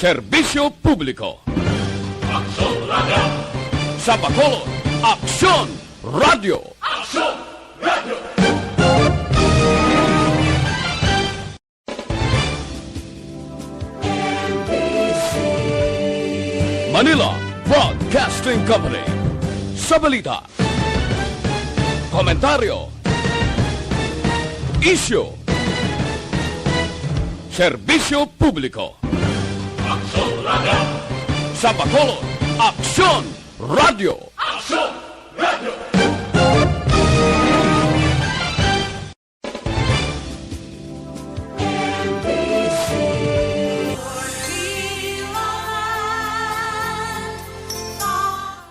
Serbisyo Publiko. Aksyon Radio! Sa Bacolod, Aksyon Radio. Aksyon Radio! Manila Broadcasting Company. Sa balita, komentaryo, isyu, serbisyo publiko. Aksyon Radio! Sa Bacolod, Aksyon Radio. Aksyon Radio!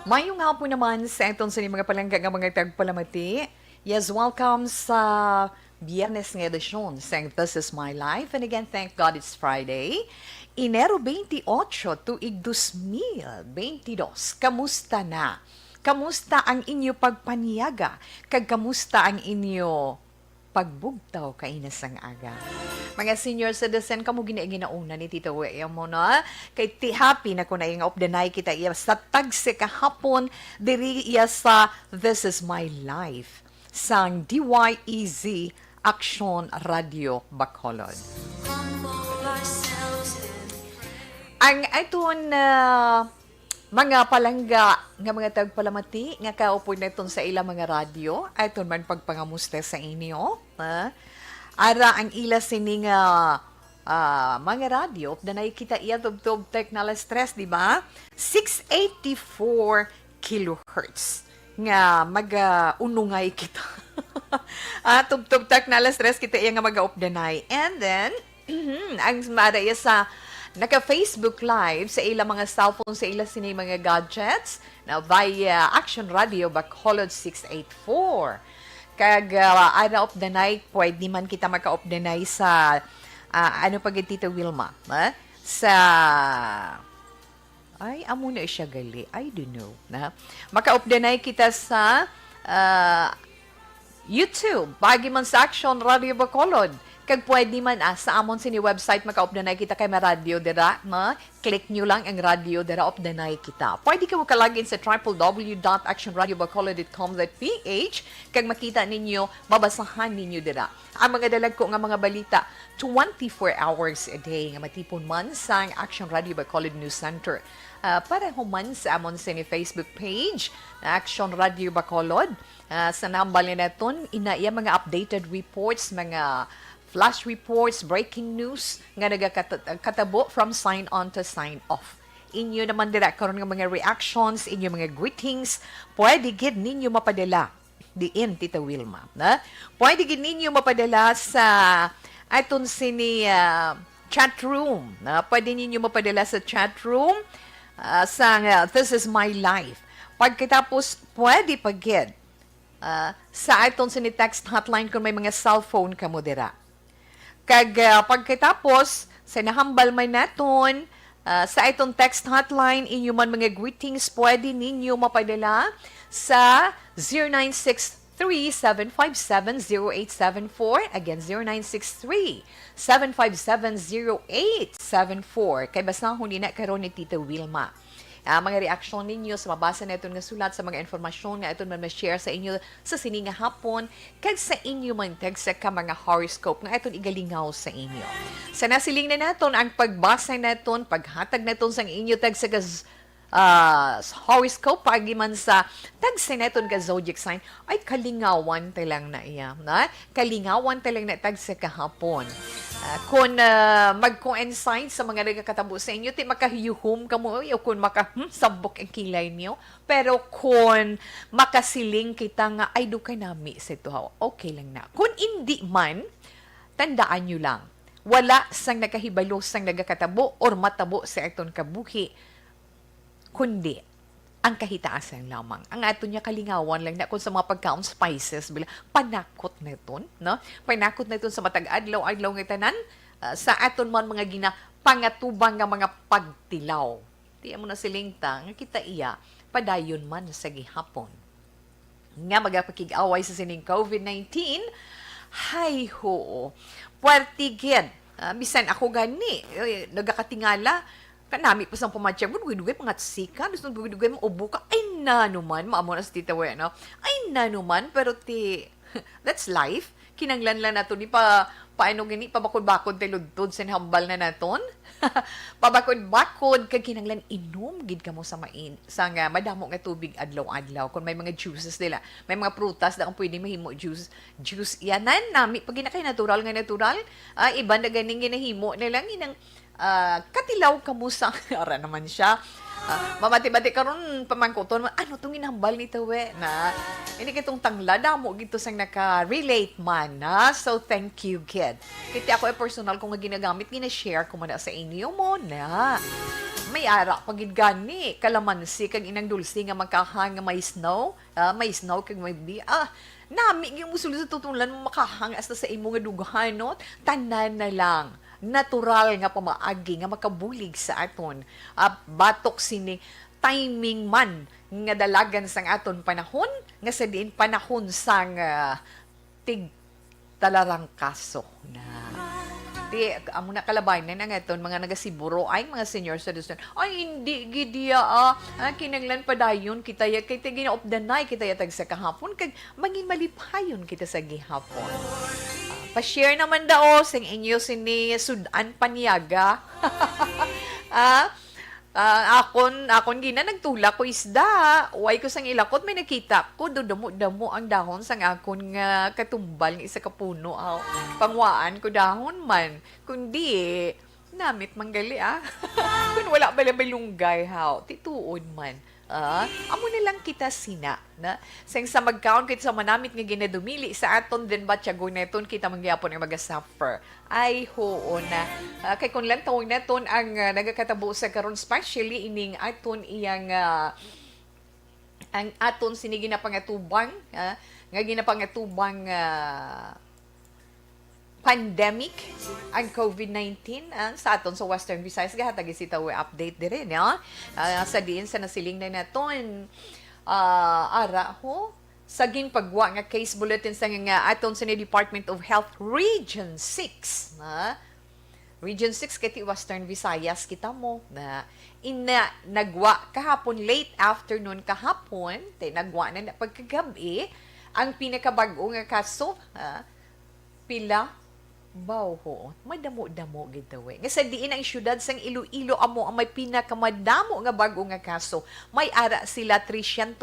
Mayong hapon naman sa itong sa mga palangga nga mga tagpalamati. Yes, welcome sa Biyernes nga edisyon sa This Is My Life. And again, thank God it's Friday. Enero 28 tuig 2022. Kamusta na? Kamusta ang inyo pagpaniyaga? Kag kamusta ang inyo pagbugtaw kainas ang aga? Mga senior citizen, kamo ginauna ni Tito Wea mo na. Kay happy na ko na yung of the night kita iya sa tagse kahapon diri iya sa This Is My Life sang DYEZ Action Radio Bacolod. Ang iton mga palangga nga mga tagpalamati nga kaupo na iton sa ilang mga radyo, iton man pagpangamusta sa inyo. Ara ang ila sining mga radyo na nakikita iya tubtub teknala stress, di ba? 684 kilohertz nga mag-unungay kita. Tubtub teknala stress kita iya nga mag-updanay. And then, ang maraya sa naka-Facebook Live sa ilang mga cellphone, sa ilang sining mga gadgets na via Action Radio Bacolod 684. Kag ara of the night, pwede man kita maka-of the night sa ano pag Tita Wilma, sa ay amo na siya gali, I don't know na maka-of the night kita sa YouTube bagi man sa Action Radio Bacolod. Kag pwede man sa amon sini website maka-of the night kita kay radio dira, click nyo lang ang radio dira of the night kita. Pwede ka mo kalagin sa www.actionradiobacolod.com.ph kag makita ninyo, mabasahan ninyo dira ang mga dalag ko nga mga balita 24 hours a day nga matipon man sa Action Radio Bacolod News Center. Para human sa amon sini Facebook page Action Radio Bacolod. Sa nambal naton inaiya mga updated reports, mga flash reports, breaking news nga nagakatabo from sign on to sign off. Inyo naman dira karon nga mga reactions, inyo mga greetings, pwede gid ninyo mapadala diin Tita Wilma, na? Pwede gid ninyo mapadala sa aton sini chat room, na? Pwede ninyo mapadala sa chat room sa This Is My Life. Pagkatapos pwede pagid sa aton sini text hotline kung may mga cellphone kamo dira. Kag pagkatapos, sa nahambal man naton, sa itong text hotline, inyo man mga greetings, pwede ninyo mapadala sa 0963-757-0874. Again, 0963-757-0874. Kay basahon ni na karon ni Tita Wilma. Mga reaksyon ninyo sa mabasa na itong nasulat sa mga informasyon nga ito man ma-share sa inyo sa sininga hapon kag sa inyo man tag sa ka mga horoscope nga itong igalingaw sa inyo. Sa nasiling na naton ang pagbasa naton, paghatag naton sa inyo tag sa horoscope pagi man sa tag sa naton ka zodiac sign ay kalingawan talang na iya, na kalingawan talang na tag sa kahapon. Kung mag-coincide sa mga nagkakatabo sa inyo, ti makahiyuhum ka mo, o kung sabok ang kilay niyo. Pero kung makasiling kita nga, ay do ka nami sa ito, okay lang na. Kung hindi man, tandaan nyo lang, wala sang nakahibalo sang nagkakatabo or matabo sa itong kabuhi, kundi ang kahitaasan lamang. Ang ato niya kalingawan lang na kung sa mga pagkaon spices, bila panakot na ito, no? Panakot na ito sa matag adlaw-adlaw ng tanan, sa aton man mga pangatubang nga mga pagtilaw. Di mo na silingta, nga kita iya, padayon man sa gihapon. Nga magapakig-away sa sining COVID-19, hay ho, puertigid. Bisan ako gani, nagakatingala, Kanami pa sang pumatsyag, dugay-dugay pangatsika, dugay-dugay mo ubo ka, ay nanuman, maamo na sa tita we, no? Ay nanuman, pero that's life. Kinanglan nato ni paano gini, pabakod-bakod tayo ludtod sa hambal na naton. Pabakod-bakod, kag kinanglan inom, gid ka mo sa nga madamo nga tubig adlaw-adlaw. Kung may mga juices nila, may mga prutas na kung pwede mahimo juice yanan, nami, pag ginakay natural, iba na ganing ginahimo nilang inang katilaw ka mo sa ara naman siya. Mamati-bati karon pamangkuton ano tong inhambal ni Tawe na ini kitong tanglada mo gito sang naka-relate man na. So thank you kid. Kiti ako personal ko nga ginagamit gina-share ko man sa inyo mo na. May ara pagid gani kalamansi kag inang dulce nga makahang nga may snow kag may nami gyud musul sa tutulan mo makahang hasta sa imo nga dughanot tanan na lang natural nga pamaagi nga makabulig sa aton. Batok sini timing man nga dalagan sang aton panahon nga sa diin panahon sang tig talarang kaso na. Di amo na kalabayan na nga aton mga nagasiburo ay mga senior citizen. Ay hindi gidiya kinanglan pa dayon kita kay gina of the night kita tag sa kahapon kag mangin malipayon kita sa gihapon. Pa-share naman dao sing inyo sini sudan paniaga. Akon gina nagtula ko isda. Way ko sang ilakot may nakita ko damo ang dahon sang akon nga katumbal ng isa ka puno. Pangwaan ko dahon man. Kundi namit manggali Kung wala balabay lunggay tituod man. Amo na lang kita sina na sang sa mag-count kita sa manamit nga ginadumili sa aton din ba tiyago neton kita mangyapon nga maga-suffer ay hoo na kay kun lang tawag neton ang nagakatabo sa karon especially ining aton iyang ang aton sini ginapangatubang nga ginapangatubang pandemic ang COVID-19 sa aton sa Western Visayas gahatag isita we update dire sa diin sa nasiling na naton ara ho sa ginpagwa nga case bulletin sa nga aton sa Department of Health Region 6 Region 6 kiti Western Visayas kita mo na nagwa kahapon late afternoon kahapon nagwa na pagkagabi ang pinakabag-o nga kaso pila ho, madamo-damo gitawe. Nga sa diin ang syudad sang Iloilo amo ang may pinakamadamo nga bago nga kaso. May ara sila 351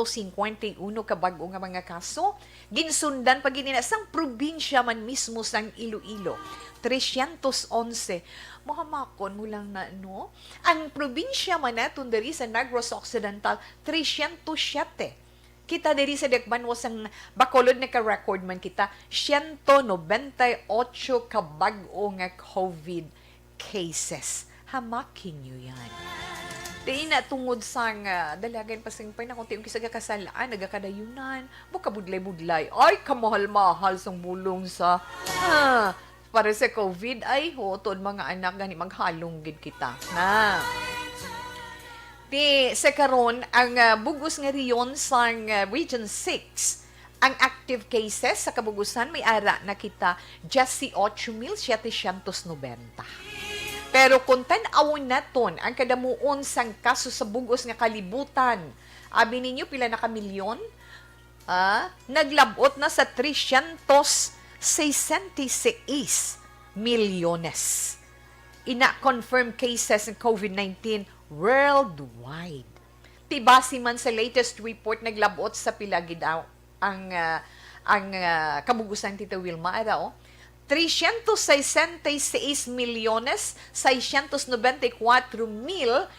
ka bago nga mga kaso. Ginsundan pag ginina sang probinsya man mismo sang Iloilo. 311. Mahamakon mo lang na, no? Ang probinsya man natin diri sa Negros Occidental, 307. Kita diri sa Dekbanwa sang Bacolod na ka-record man kita 198 ka bag-o nga COVID cases. Hamakin nyo yan. Di na tungod sang dalagan pasing pa na kung tiyong kisaga kasalaan, nagakadayunan, buka budlay-budlay. Ay, kamahal-mahal sang bulong sa para sa COVID. Ay, tod mga anak gani maghalong gid kita. Sa karon ang bugos nga riyon sang Region 6 ang active cases sa kabugusan may ara na kita 18,790. Pero kung tan-awon naton ang kadamuon sang kaso sa bugos nga kalibutan, abi ninyo pila na ka milyon? Naglabot na sa 366 milyones. Ina-confirmed cases ng COVID-19 worldwide. Tibasi man sa latest report naglabot sa pila gid ang kabugusan Tita Wilma ara 366 milyones 694,242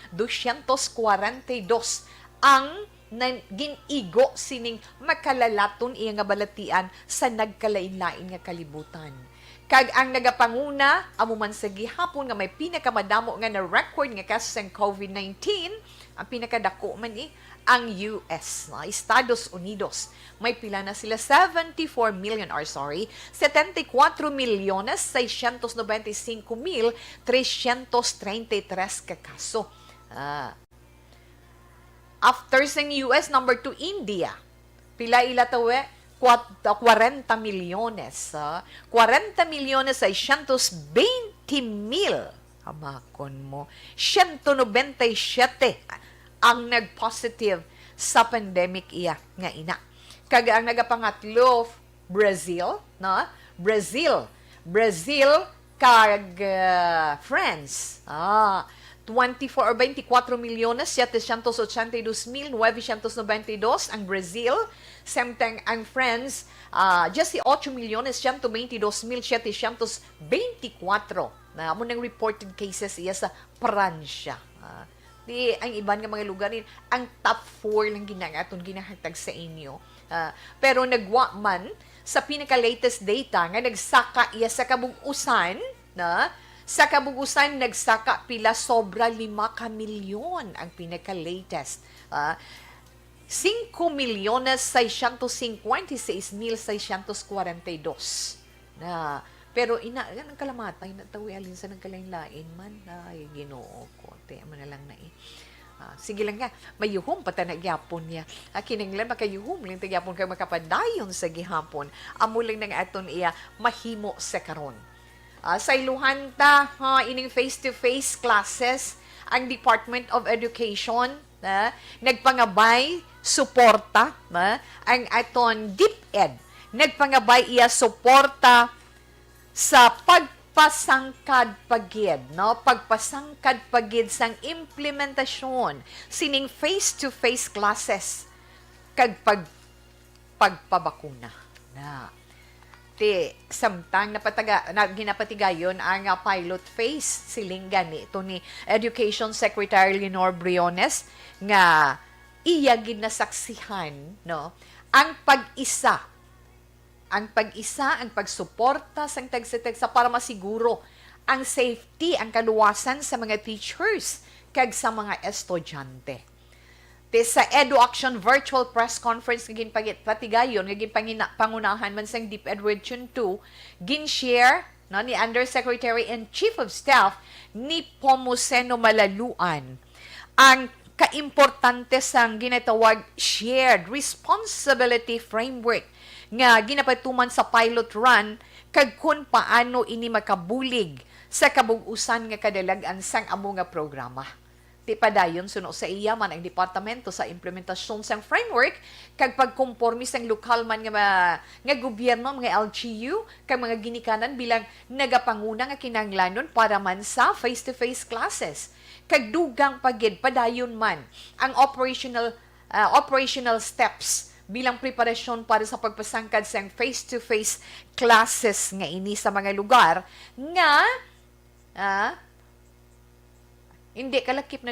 ang ginigo sining makalalaton iya nga balatian sa nagkalain-lain nga kalibutan. Kag ang nagapanguna amo man sa gihapon nga may pinakamadamo nga na record nga kaso sa COVID-19 ang pinakadako man ang US Estados Unidos may pila na sila 74 milyones 695,333 ka kaso. After sa US number 2 India pila ila tawe 40 milyones. 40 milyones 620,000 Hamakon mo. 197 ang nag-positive sa pandemic iya nga ina. Kag ang nagapangatlo, Brazil, no? Brazil kag France. 24 or 24 milyones 782,992 ang Brazil. Samtang ang France, 18 milyones 122,724 na amo nang reported cases iya sa Pransya. Di ang iban nga mga lugar ang top 4 lang ginangaton ginahatag sa inyo. Pero nagwa man sa pinaka-latest data nga nagsaka iya sa kabug-usan, na sa kabug-usan nagsaka pila sobra 5 ka milyon ang pinaka-latest. 5,656,642 na pero ang kalamatay na tawi alin sa nagkalain-lain man ay Ginoo ko te man na lang na sige lang nga mayuhom pata na gyapon niya kinanglan makayuhom lang gyapon kay makapadayon sa gihapon amo lang nang aton iya mahimo sa karon. Sa iluhan ta ining face-to-face classes ang Department of Education nagpangabay suporta ang aton DepEd nagpangabay iya suporta sa pagpasangkad pagid, no? Pagpasangkad pagid sang implementasyon sining face-to-face classes kag pagpabakuna. Na samtang ginapatigayon ang pilot phase siling gani ito ni Education Secretary Leonor Briones nga iya ginasaksihan, no? Ang pagsuporta sang tagsa para masiguro ang safety, ang kaluwasan sa mga teachers kag sa mga estudyante. Sa EduAction Virtual Press Conference nga ginpatigayon nga pangunahan man sang DepEd Region 2 gin-share ni Undersecretary and Chief of Staff ni Pomuceno Malaluan ang kaimportante sang ginatawag Shared Responsibility Framework nga ginapatuman sa pilot run kag kun paano ini makabulig sa kabug-usan nga kadalagan sang amo nga programa. Ti padayon suno sa iya man ang departamento sa implementasyon sang framework kag pagkomporme sang lokal man nga gobyerno mga LGU kag mga ginikanan bilang nagapanguna nga kinahanglanon para man sa face-to-face classes. Kag dugang pagid padayon man ang operational steps bilang preparasyon para sa pagpasangkad sa face-to-face classes nga ini sa mga lugar nga hindi kalakip na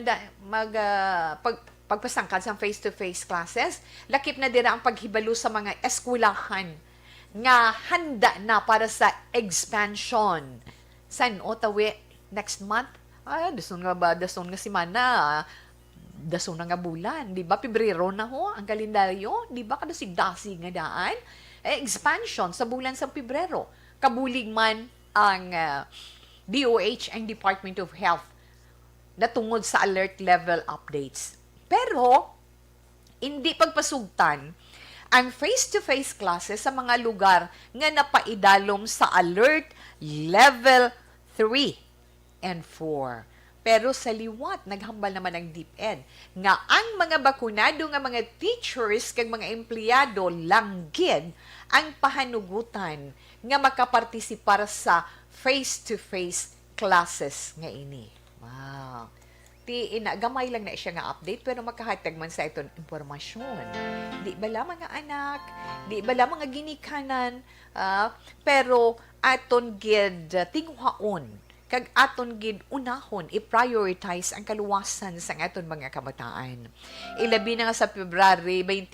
pagpasangkad sa face-to-face classes, lakip na dira ang paghibalo sa mga eskwelahan nga handa na para sa expansion. San Otawe next month? Dason nga simana, dason na nga bulan, di ba? Pebrero na ho ang kalendaryo, di ba? Kada sigdasi nga daan. Expansion sa bulan sa Pebrero. Kabulig man ang DOH and Department of Health na tungod sa alert level updates. Pero, hindi pagpasugtan ang face-to-face classes sa mga lugar nga napaidalom sa alert level 3 and 4. Pero sa liwat, naghambal naman ang DepEd nga ang mga bakunado nga mga teachers kag mga empleyado langgid ang pahanugutan nga makapartisipar sa face-to-face classes nga ini. Wow. Gamay lang na siya nga update pero makahatag man sa iton impormasyon. Di bala mga anak, di bala mga ginikanan, pero aton gid tinghaon kag aton gid unahon i-prioritize ang kaluwasan sa aton mga kabataan. Ilabi na nga sa Pebrero 24,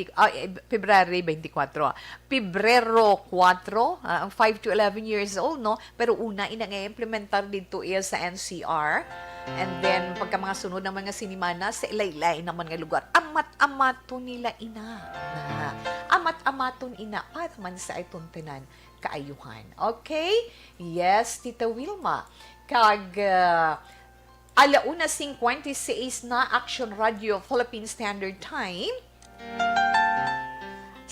ang 5 to 11 years old, no? Pero una ina nga implementar dito iya sa NCR. And then pagka mga sunod ng mga sinimana sa ilaylay naman nga lugar, amat-amaton nila ina. Amat-amaton ina para man sa itong tanan kaayuhan. Okay? Yes, Tita Wilma. Kag 1:56 na Action Radio Philippine Standard Time.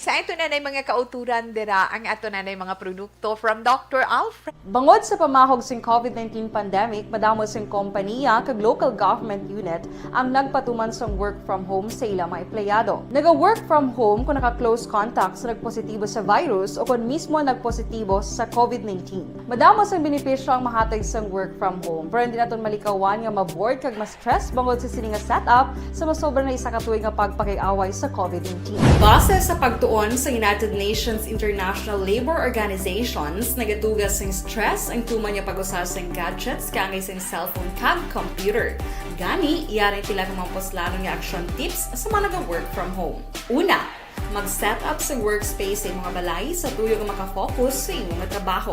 Sa ito na mga kauturan dira ang ato na mga produkto from Dr. Alfred. Bangod sa pamahog sing COVID-19 pandemic, madamo sing kompanya kag local government unit ang nagpatuman sang work from home sa ilang mga empleyado. Naga-work from home kung naka-close contact sa nagpositibo sa virus o kung mismo nagpositibo sa COVID-19. Madamo sang benepisyo ang mahatag sang work from home, pero hindi naton malikawan nga ma-bored kag ma-stress bangod sa sini nga setup sa masobra na isa ka tuig nga pagpakiaway sa COVID-19. Base sa pagtuon sa United Nations International Labour Organizations, nagatugas ng stress ang tuman niya pag-usar sa gadgets kangay sa cellphone kag computer. Gani, iyaring tila kang mamposlano nga action tips sa mga nag-work from home. Una, mag-set up sa workspace sa mga balay sa tuyo nga makafocus sa imong trabaho.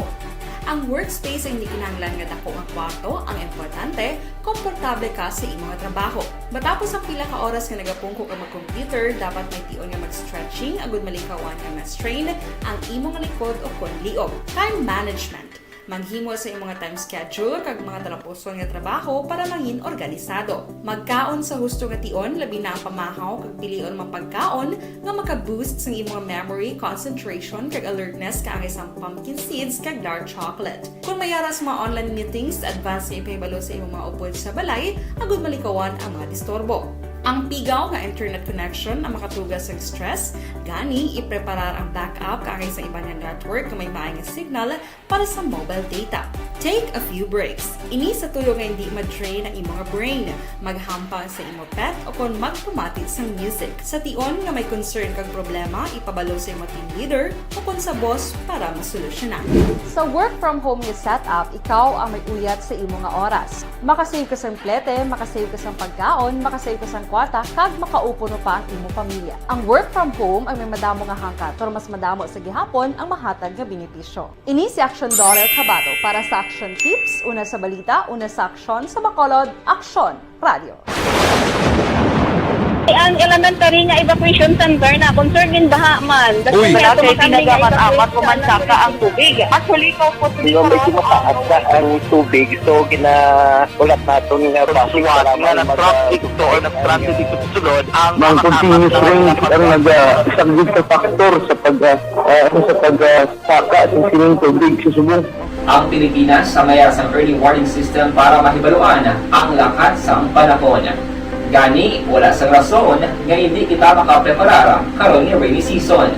Ang workspace ay hindi kinahanglan nga dako nga kwarto, ang importante, komportable ka sa imong trabaho. Matapos ang pila ka oras nga nagapungko ka mag-computer, dapat may tion nga mag-stretching agud malikawan nga ma-strain ang imong likod o konliog. Time management. Maghimo sa imong time schedule kag mga talapuson nga trabaho para maging organisado. Magkaon sa husto nga tion, labi na ang pamahaw kag pilion mang pagkaon nga maka-boost sa imong memory, concentration kag alertness kaangay sang pumpkin seeds kag dark chocolate. Kung mayara sa mga online meetings, advance nga ipahibalo sa imong mga upod sa balay, agud malikawan ang mga disturbo. Ang pigaw nga internet connection ang makatugas sa stress, gani ipreparar ang backup kaangay sa ibang network na may maayong signal para sa mobile data. Take a few breaks. Ini sa tuyo nga hindi ma-drain ang imong brain, maghampang sa imong pet o kung magpumatit sa music. Sa tion nga may concern kag problema, ipabalo sa imong team leader o kung sa boss para masolusyonan. Sa work from home nga setup, ikaw ang may uyat sa imong nga oras. Makasave ka sa plete, makasave ka sa pagkaon, makasave ka sa kwarta, kag makaupo no pa ang imong pamilya. Ang work from home ay may madamo nga hangkat, pero mas madamo sa gihapon ang mahatag nga benepisyo. Ini si Action Dollar Kabato para sa Action Tips, una sa balita, una sa aksyon, sa Bacolod, Action Radio. Ang elementary nga evacuation center na concern din baha man. Uy. Kaya Kaya tumakami nga pinagamat-amat kumansaka ang tubig. Actually, ikaw po Hindi medyo mataas na ang tubig. So, ulat natin nga pagsuwat nga ng traffic to or nag-traffic dito sa sulod ang Mang continuous rain ang isang good sa factor sa pagsaka ng sining tubig sa subong. Ang Pilipinas sa mayas ang early warning system para mahibaluan ang lakas sa panahon. Gani, wala sa rason nga hindi kita makapreparar karon ni rainy season.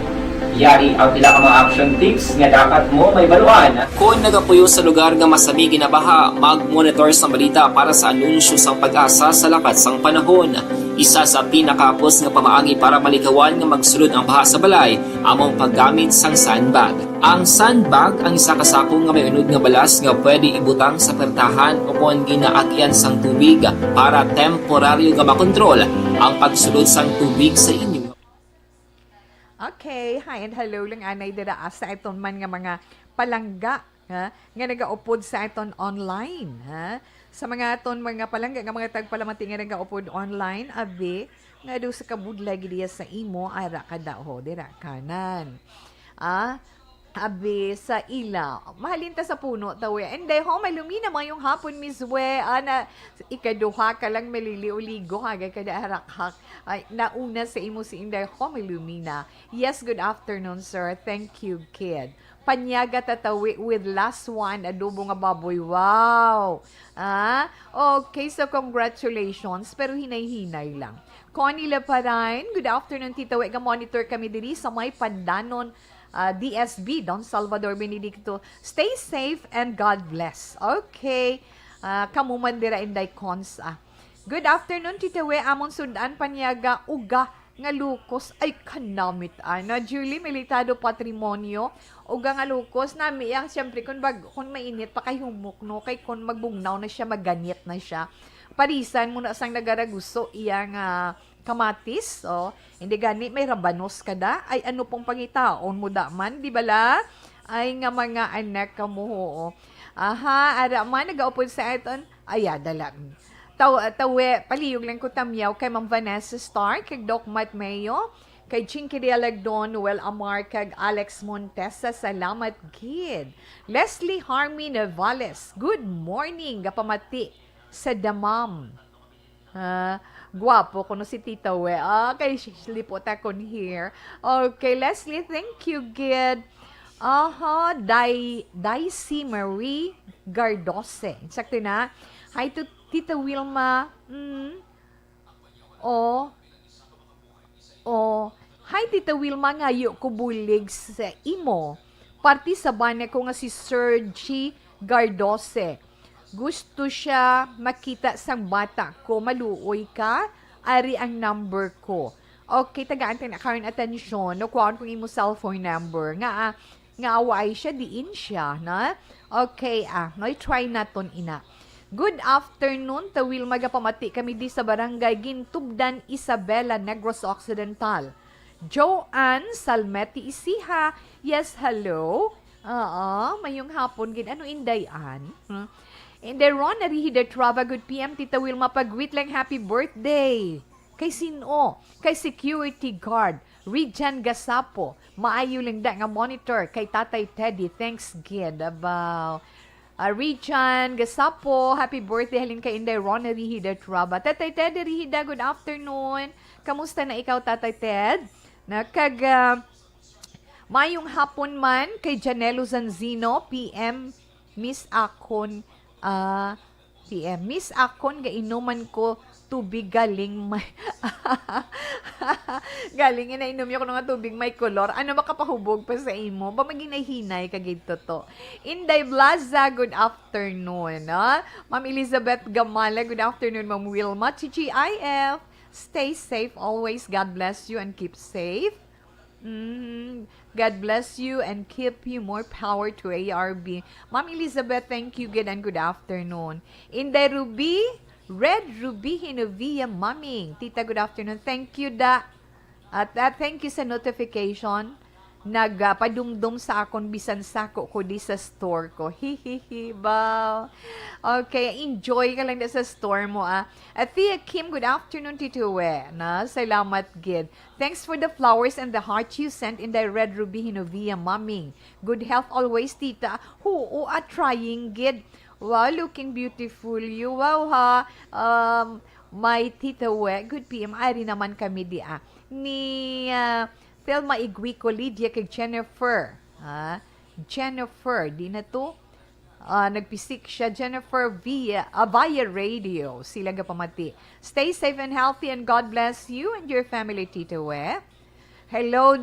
Yari ang pila ka mga action tips nga dapat mo may baluan. Kung nagapuyo sa lugar nga masabi ginabaha, mag-monitor sa balita para sa anunsyo sang pag-asa sa lakat sang panahon. Isa sa pinakapos nga pamaagi para malikawan nga magsulod ang baha sa balay, among paggamit sang sandbag. Ang sandbag ang isa ka sako nga may unod nga balas nga pwede ibutang sa pertahan o kung ginaagyan sang tubig para temporaryo nga makontrol ang pagsulod sang tubig sa inyo. Okay, hi and hello lang anay dira sa iton man nga mga palangga ha, nga nagaupod sa iton online ha. Sa mga aton mga palangga nga mga tagpalamati nga nagaupod online abi nga do sa kabudlay gid sa imo ara kada ho dira kanan. Abi sa ila, mahalin ta sa puno tawe. And ho, malumina mo yung hapon, Miss We. Ana, ikaduha ka lang maliliuligo, hagay kada harakhak. Ay, nauna sa imo si Inday ho, malumina. Yes, good afternoon, sir. Thank you, kid. Panyaga tatawi with last one, adobo nga baboy. Wow! Okay, so congratulations, pero hinay-hinay lang. Connie Laparain, good afternoon, Tita We. Monitor kami diri sa may Pandanon, DSB, Don Salvador Benedicto. Stay safe and God bless. Okay. Kamuman dira inday cons. Good afternoon, Tita We. Amon sundan panyaga uga nga lukos ay kanamit ana. Julie Militado Patrimonio. Uga nga lukos nami yang siyempre kung mainit pa kay humok no kay kung magbugnaw na siya maganit na siya. Parisan mo na sang nagaraguso iyang kamatis, hindi gani, may rabanos kada, ay ano pong pangitaon mo daman, di bala? Ay nga mga anak ka mo, ara man, nag-aupod sa iton, dalang. Tawe, paliyog lang ko tamyaw kay Ma'am Vanessa Starr, kay Doc Matt Mayo, kay Chinky Alagdon, Noel Amar, kag Alex Montesa, salamat kid. Leslie Harmy Navales, good morning, gapamati sa Damam. Guwapo kuno si Tita We. Okay, lipot akon here. Okay, Leslie, thank you, gid. Daisy Marie Gardose. Sakto na. Hi to Tita Wilma. Hi Tita Wilma, ngayo ko bulig sa imo. Parti sa banya ko nga si Sergi Gardose. Gusto siya makita sang bata ko. Maluoy ka? Ari ang number ko. Okay, tagaan na karon atensyon. No, kuhaan kong imo cellphone number. Nga away siya, diin siya, na? Okay, no, try naton ina. Good afternoon, Tawil magapamati kami di sa barangay Gintubdan, Isabela, Negros Occidental. Joanne Salmeti Isiha. Yes, hello. Mayong hapon gid. Ano indayan? Inday Ron, narihida Trava. Good PM, Tita Wilma. Pagwit lang happy birthday. Kay sino? Kay security guard. Rijan Gasapo. Maayo lang da nga monitor. Kay Tatay Teddy. Thanks, gid. About Rijan Gasapo. Happy birthday. Halin kay Inday Ron, narihida Trava. Tatay Ted, narihida. Good afternoon. Kamusta na ikaw, Tatay Ted? Mayong hapon man kay Janelo Zanzino, PM, Miss Akon, PM, Miss Akon, gainuman ko tubig galing may, galing inainom ko nga tubig may kolor. Ano makapahubog pa sa imo? Ba maginahinay kagito to. Inday Blaza, good afternoon. Ma'am Elizabeth Gamala, good afternoon. Ma'am Wilma, TGIF. Stay safe always. God bless you and keep safe. God bless you and keep you more power to ARB. Ma'am Elizabeth, thank you. Good and good afternoon. Inday Ruby, Red Ruby Hinovia Maming. Tita, good afternoon. Thank you da. At thank you sa notification. Nagpadumdum sa akon bisan sako ko di sa store ko. Hihihi, ba. Okay, enjoy ka lang na sa store mo, At Tia Kim, good afternoon, Tito We. Salamat, gid. Thanks for the flowers and the heart you sent in the Red Ruby Hinovia Maming. Good health always, Tita. Trying, gid. Wow, looking beautiful you. Wow, my Tita We, good PM. Ari naman kami di, Ni, Thelma Iguico, Lydia kay Jennifer. Jennifer, di na to. Nagpisik siya. Jennifer via radio. Sila pamati. Stay safe and healthy and God bless you and your family, Tito We. Hello,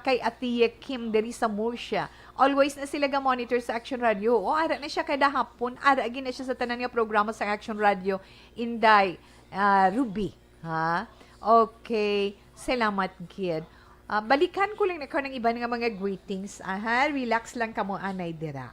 kay Atiya Kim dari sa Murcia. Always na sila monitor sa Action Radio. Ara na siya kada hapon. Ara agin na siya sa tanan nga programa sa Action Radio. Inday, Ruby. Okay. Salamat, kid. Balikan ko lang na ng iba nga mga greetings. Relax lang ka mo, anay dira.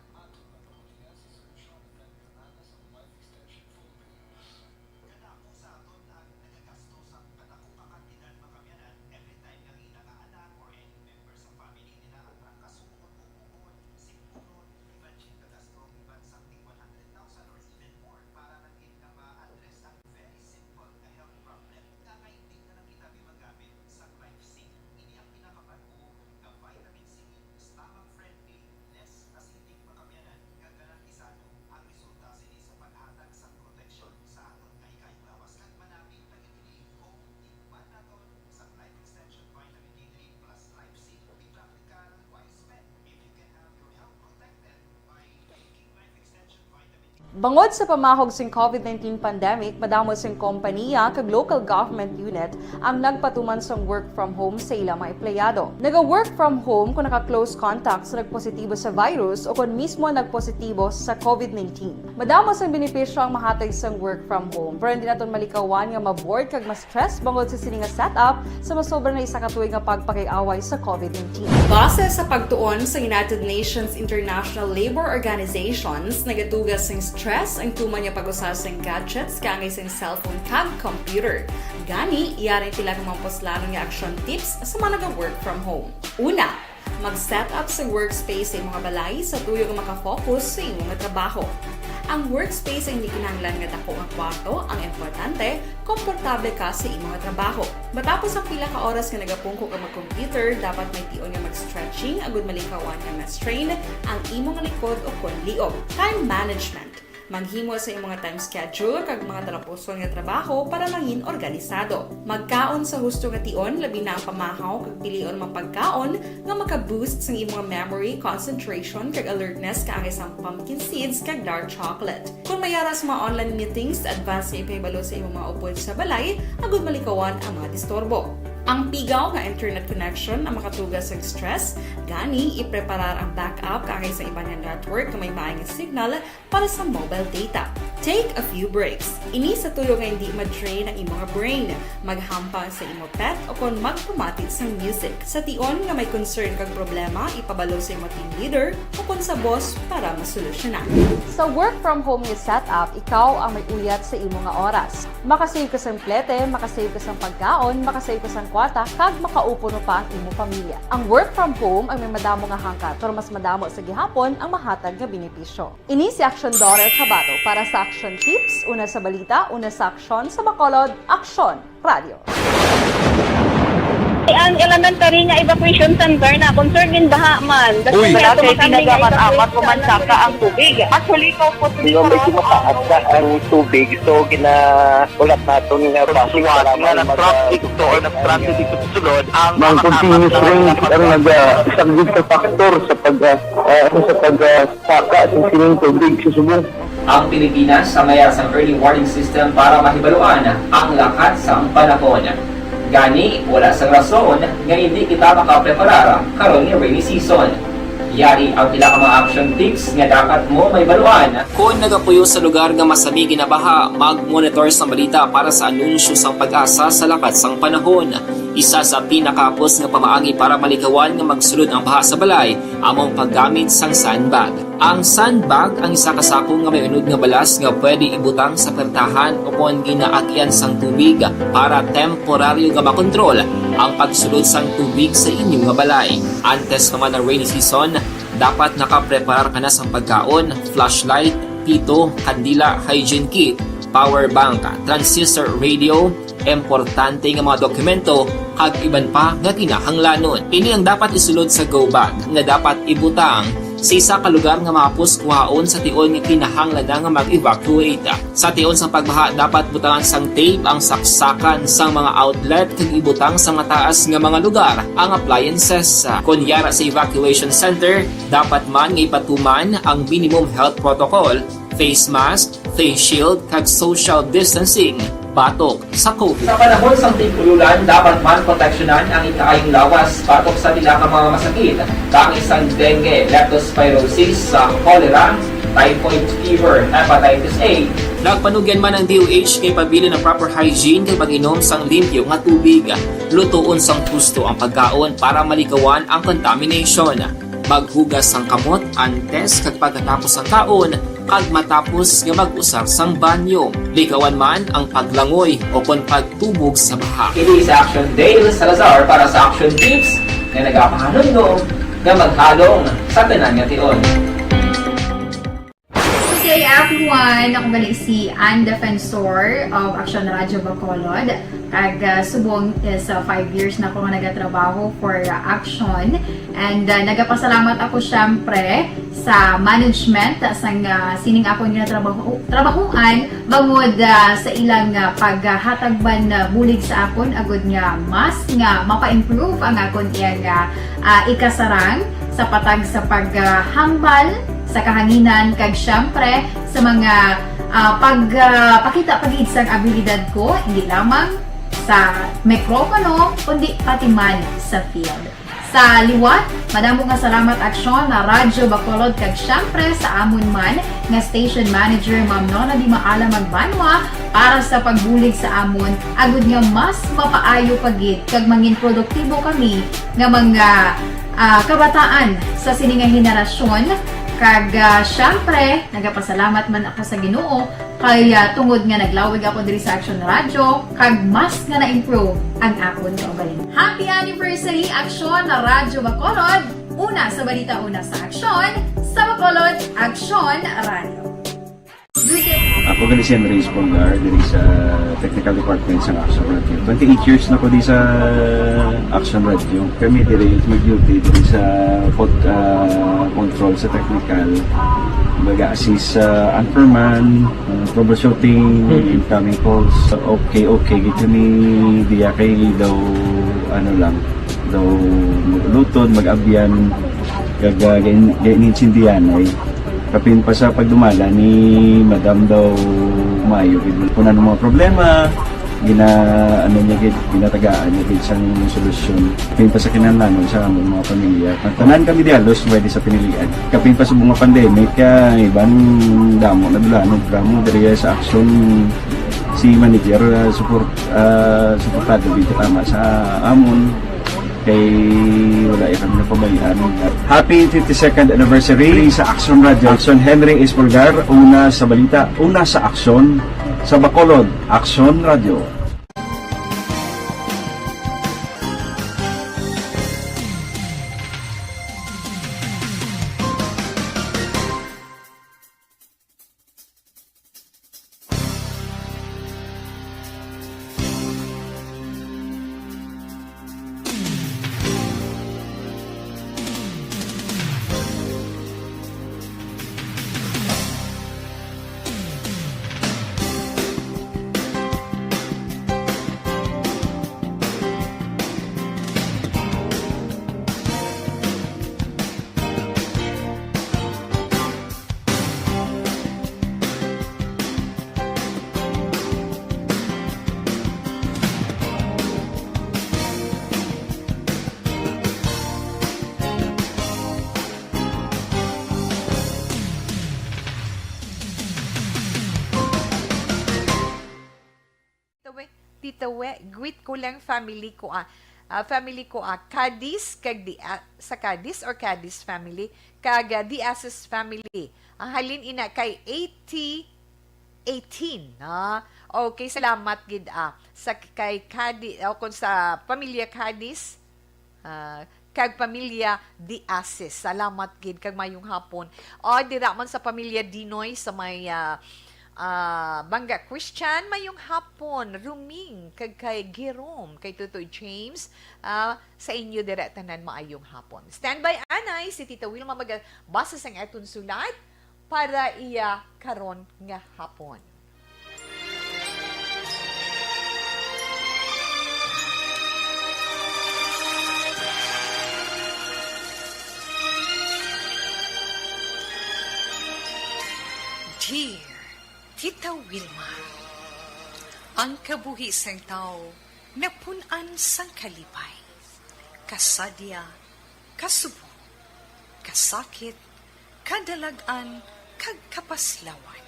Bangod sa pamahog sing COVID-19 pandemic, madamo sing kompanya kag local government unit ang nagpatuman sang work from home sa ilang mga empleyado. Naga-work from home kung naka-close contact sa nagpositibo sa virus o kung mismo nagpositibo sa COVID-19. Madamo sang benepisyo ang mahatag sang work from home, pero hindi naton malikawan nga ma-bored kag ma-stress bangod sa sini nga setup sa masobra na isa ka tuig nga pagpakiaway sa COVID-19. Base sa pagtuon sa United Nations International Labor Organizations, nagatugas sing stress ang tuman niya pag-usas ng gadgets kangay sa cellphone kag computer. Gani, iyarin tila ng mga poslano nga action tips sa mga nag-work from home. Una, mag-set up sa workspace sa mga balay sa tuyo nga makafocus sa imong trabaho. Ang workspace ay hindi kinahanglan nga dako nga kwarto, ang importante, komportable ka sa imong trabaho. Matapos ang pila ka oras nga nagapungko ka mag-computer, dapat may tion nga mag-stretching agud malikawan nga ma-strain ang imong likod o kon liog. Time management. Maghimo sa imong time schedule kag mga tarapuson nga trabaho para mangin organisado. Magkaon sa husto nga tion, labi na ang pamahaw kag pilion mang pagkaon nga maka-boost sa imong memory, concentration kag alertness kaangay sang pumpkin seeds kag dark chocolate. Kung mayara sa mga online meetings, advance nga ipahibalo sa imong mga upod sa balay, agud malikawan ang mga disturbo. Ang pigaw nga internet connection ang makatugas sa stress, gani ipreparar ang backup kaangay sa ibang network na may maayong signal para sa mobile data. Take a few breaks. Ini sa tuyo nga hindi ma-drain ang imong brain. Maghampang sa imong pet o kung magpumatit sa music. Sa tion nga may concern kag problema, ipabalo sa imong team leader o kung sa boss para masolusyonan. Sa work from home nga setup, ikaw ang may uyat sa imong nga oras. Makasave ka sa plete, makasave ka sa pagkaon, makasave ka sa kwata, kag makaupo no pa ang imong pamilya. Ang work from home ay may madamo nga hangkat, pero mas madamo sa gihapon ang mahatag nga benepisyo. Ini si Action Daughter Kabato para sa Action Tips, una sa balita, una sa aksyon, sa Bacolod, Action Radio. Ang elementary nga evacuation center na concern din baha man. Uy. Kaya Kasi tumakambing nga tinagaman amat evacuation pumansaka ang tubig. Actually, ikaw po di ba medyo mataas na ang tubig. So, ulat natin nga pasiwala nga ng traffic to or nag-traffic dito sa sulod. Ang continuous rain ang isang good factor sa pagsaka at sining tubig sa subong. Ang Pilipinas sa mayas ang early warning system para mahibaluan ang lakat sa panahon. Gani, wala sa rason nga hindi kita makapreparara karon ni rainy season. Yari ang pila ka mga action tips nga dapat mo may baluan. Kung nagapuyo sa lugar nga masabi ginabaha, mag-monitor sa balita para sa anunsyo sang pag-asa sa lakat sang panahon. Isa sa pinakapos nga pamaagi para malikawan nga magsulod ang baha sa balay, among paggamit sang sandbag. Ang sandbag ang isa kasakong nga may unod nga balas nga pwede ibutang sa pertahan o kung ginaagyan sang tubig para temporaryo nga makontrol ang pagsulod sang tubig sa inyong nga balay. Antes naman ng rainy season, dapat nakapreparar ka na sa pagkaon, flashlight, pito, kandila, hygiene kit, power bank, transistor radio, importante nga mga dokumento kag iban pa nga kinahanglanon. Ini ang dapat isulod sa go bag nga dapat ibutang sa isa ka lugar nga mapus kuhaon sa tion nga kinahanglan nga mag-evacuate. Sa tion sa pagbaha dapat butangan sang tape ang saksakan sang mga outlet kag ibutang sa mataas nga mga lugar ang appliances. Kunyara sa evacuation center, dapat man nga ipatuman ang minimum health protocol, face mask, face shield kag social distancing. Batok sa COVID. Sa panahon sa tigululan, dapat man proteksyonan ang ikaayong lawas batok sa pila ka mga masakit. Kang isang dengue, leptospirosis, cholera, typhoid fever, hepatitis A. Nagpanugyan man ang DOH kay pabili ng proper hygiene kay pag-inom sang limpyo nga tubig. Lutuon sang husto ang pagkaon para malikawan ang contamination. Maghugas sang kamot antes kag pagkatapos ang kaon kag matapos nga mag-usar sang banyo. Likawan man ang paglangoy o kon pagtubog sa baha. Kini sa Action Dale Salazar para sa Action Tips nga nagapahanong nga maghalong sa tanan nga tion. Good day everyone! Ako gali si Ann Defensor of Action Radio Bacolod. Kag subong is 5 years na ako nga nagatrabaho for Action. And nagapasalamat ako syempre sa management sang sining ako nga trabahuan bangod sa ilang paghatagban bulig sa akon agud nga mas nga mapa-improve ang akon iyang ikasarang sa patag sa paghambal sa kahanginan kag syempre sa mga pakita pagid sang abilidad ko hindi lamang sa mikropono kundi pati man sa field. Sa liwat, madamo nga salamat Aksyon na Radyo Bacolod kag syempre sa amon man nga station manager Ma'am Nona Di Maala Magbanwa para sa pagbulig sa amon agud nga mas mapaayo pagid kag mangin produktibo kami nga mga kabataan sa sining nga henerasyon. Kag syempre, nagapasalamat man ako sa Ginoo kay tungod nga naglawig ako diri sa Action Radio kag mas nga na-improve ang akon kaugalingon. Happy anniversary Action na Radyo Bacolod! Una sa balita, una sa Action, sa Bacolod, Action Radio. Good day! Ako gali si Enrique Polgar diri sa Technical Department sa Action Radio. 28 years na ko di sa Action Radio. Kami diri mag-duty diri sa control sa technical mag-assist sa anchorman, troubleshooting, incoming calls. Okay, gito ni diya kay daw, daw maglutod, mag-abyan, ganinsindihan ay kapin pa sa pagdumala ni Madam daw Mayo. Kung ano mga problema, ginatagaan niya gid sang solusyon. Kapin pa sa kinahanglan sa among mga pamilya. Tanan kami dialos pwede sa pinilian. Kapin pa sa mga pandemic, iban damo na dulanon programo diri sa action si manager suportado dito tama sa amon kay wala kami na pabayaan. Happy 52nd anniversary sa Action Radio. Action Henry Espolgar, una sa balita, una sa aksyon sa Bacolod, Action Radio. Tita We, greet ko lang family ko Cadiz kag sa Cadiz or Cadiz family kag Diaz's family. Ang halin ina kay 18 na. Okay, salamat gid sa kay Cadiz o kung sa pamilya Cadiz kag pamilya Diaz's. Salamat gid kag mayong hapon. O dira man sa pamilya Dinoy sa may Bangga Christian, mayong hapon, Ruming, kay Jerome, kay Tutoy James, sa inyo diretanan maayong hapon. Standby anay, si Tita Wilma magbasa sang atong sulat para iya karon nga hapon. Dear Tita Wilma, ang kabuhi sang tao napunan sang kalipay, kasadya, kasubo, kasakit, kadalagan, kag kapaslawan.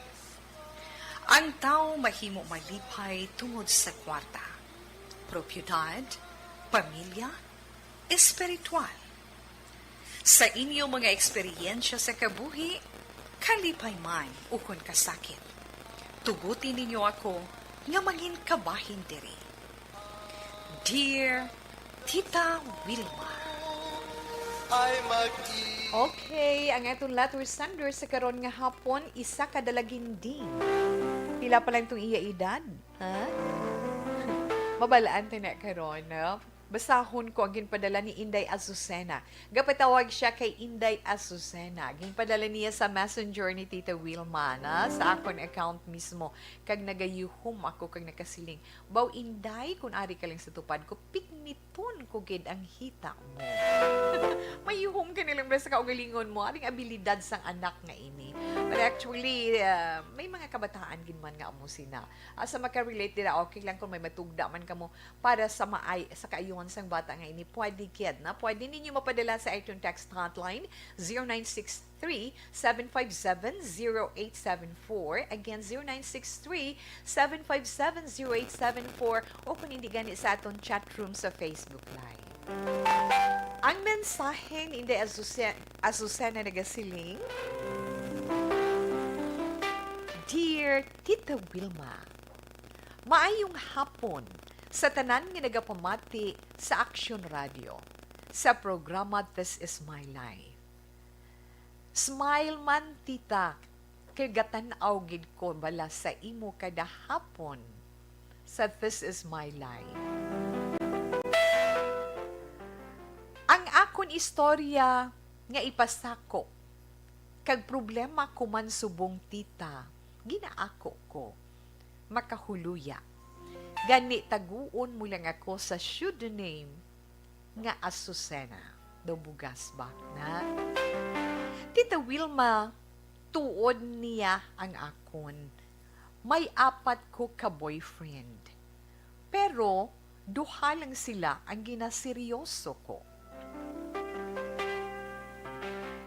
Ang tao mahimo malipay tungod sa kwarta, propiedad, pamilya, espiritual. Sa inyo mga eksperyensya sa kabuhi, kalipay man ukon kasakit. Tugutin ninyo ako nga maging kabahin diri. Dear Tita Wilma. Okay, ang atong letter sender sa karon nga hapon, isa kadalagin din. Pila pa lang itong iya edad, ha? Mabalaan tayo na karon, no? Basahon ko ang ginpadala ni Inday Azucena. Gapatawag siya kay Inday Azucena. Ginpadala niya sa messenger ni Tita Wilma na sa akong account mismo. Kag nagayuhom ako kag nakasiling. Baw Inday, kung ari ka lang sa tupad ko, pikniton ko gid ang hita mo. Mayuhom ka nilang sa kaugalingon mo. Aring abilidad sang anak nga ini. But actually, may mga kabataan ginman nga amo sina. Sa makarelate dira, okay lang kung may matugda man kamo para sa kaayuhan sang bata nga ini, pwede kid na. Pwede ninyo mapadala sa iTunes text hotline 0963-757-0874. Again, 0963-757-0874. O kung hindi gani sa atong chat room sa Facebook Live. Ang mensahe ni Inday Azucena nagasiling, Dear Tita Wilma, maayong hapon sa tanan nga nagapamati sa Action Radio sa programa This Is My Life. Smile man tita, kay gatan-aw gid ko bala sa imo kada hapon sa This Is My Life. Ang akon istorya nga ipasako Kag problema ko man subong tita, ginaako ko, makahuluya. Gani taguon mo lang ako sa pseudonym nga Azucena. Do bugas ba na? Tita Wilma, tuod niya ang akon. May 4 ko ka-boyfriend. Pero, duha lang sila ang ginaseryoso ko.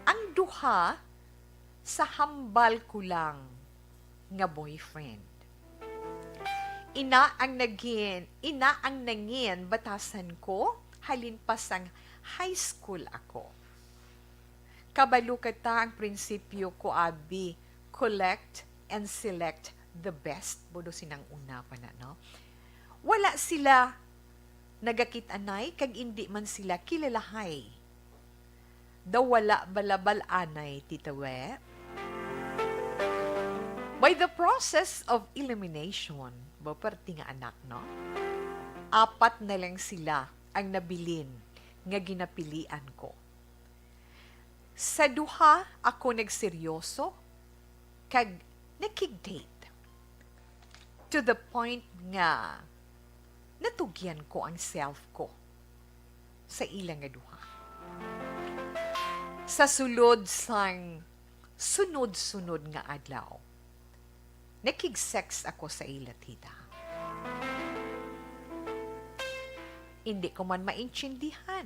Ang duha, sa hambal ko lang nga boyfriend. Ina ang nangin batasan ko, halin pa sang high school ako. Kabalo kata ang prinsipyo ko abi, collect and select the best. Bodo sinang una pa na, no? Wala sila nagakit-anay, kag hindi man sila kilalahay. Daw wala balabal anay, Tita We. By the process of elimination, baperti nga anak, no? 4 na lang sila ang nabilin nga ginapilian ko. Sa duha, ako nagseryoso, kag nakig-date. To the point nga, natugyan ko ang self ko sa ilang nga duha. Sa sulod sang sunod-sunod nga adlaw, nakig-sex ako sa ila, tita. Hindi ko man maintindihan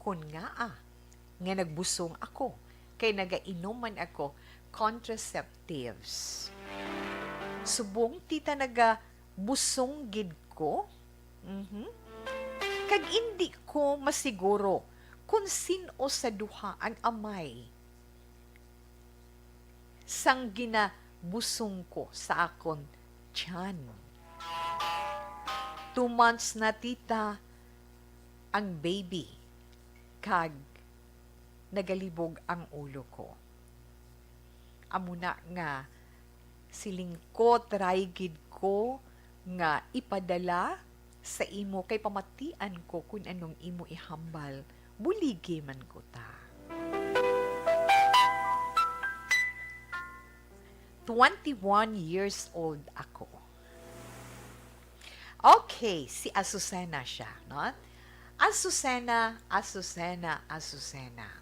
kung nga nga nagbusong ako kay nagainuman ako contraceptives. Subong tita busong gid ko. Kag hindi ko masiguro kung sino sa duha ang amay sang ginabusong ko sa akon tiyan. 2 months na, tita, ang baby, kag nagalibog ang ulo ko. Amo na nga silingkot raygid ko nga ipadala sa imo kay pamatian ko kung anong imo ihambal. Buligi man ko ta. 21 years old ako. Okay, si Azucena siya, no? Azucena.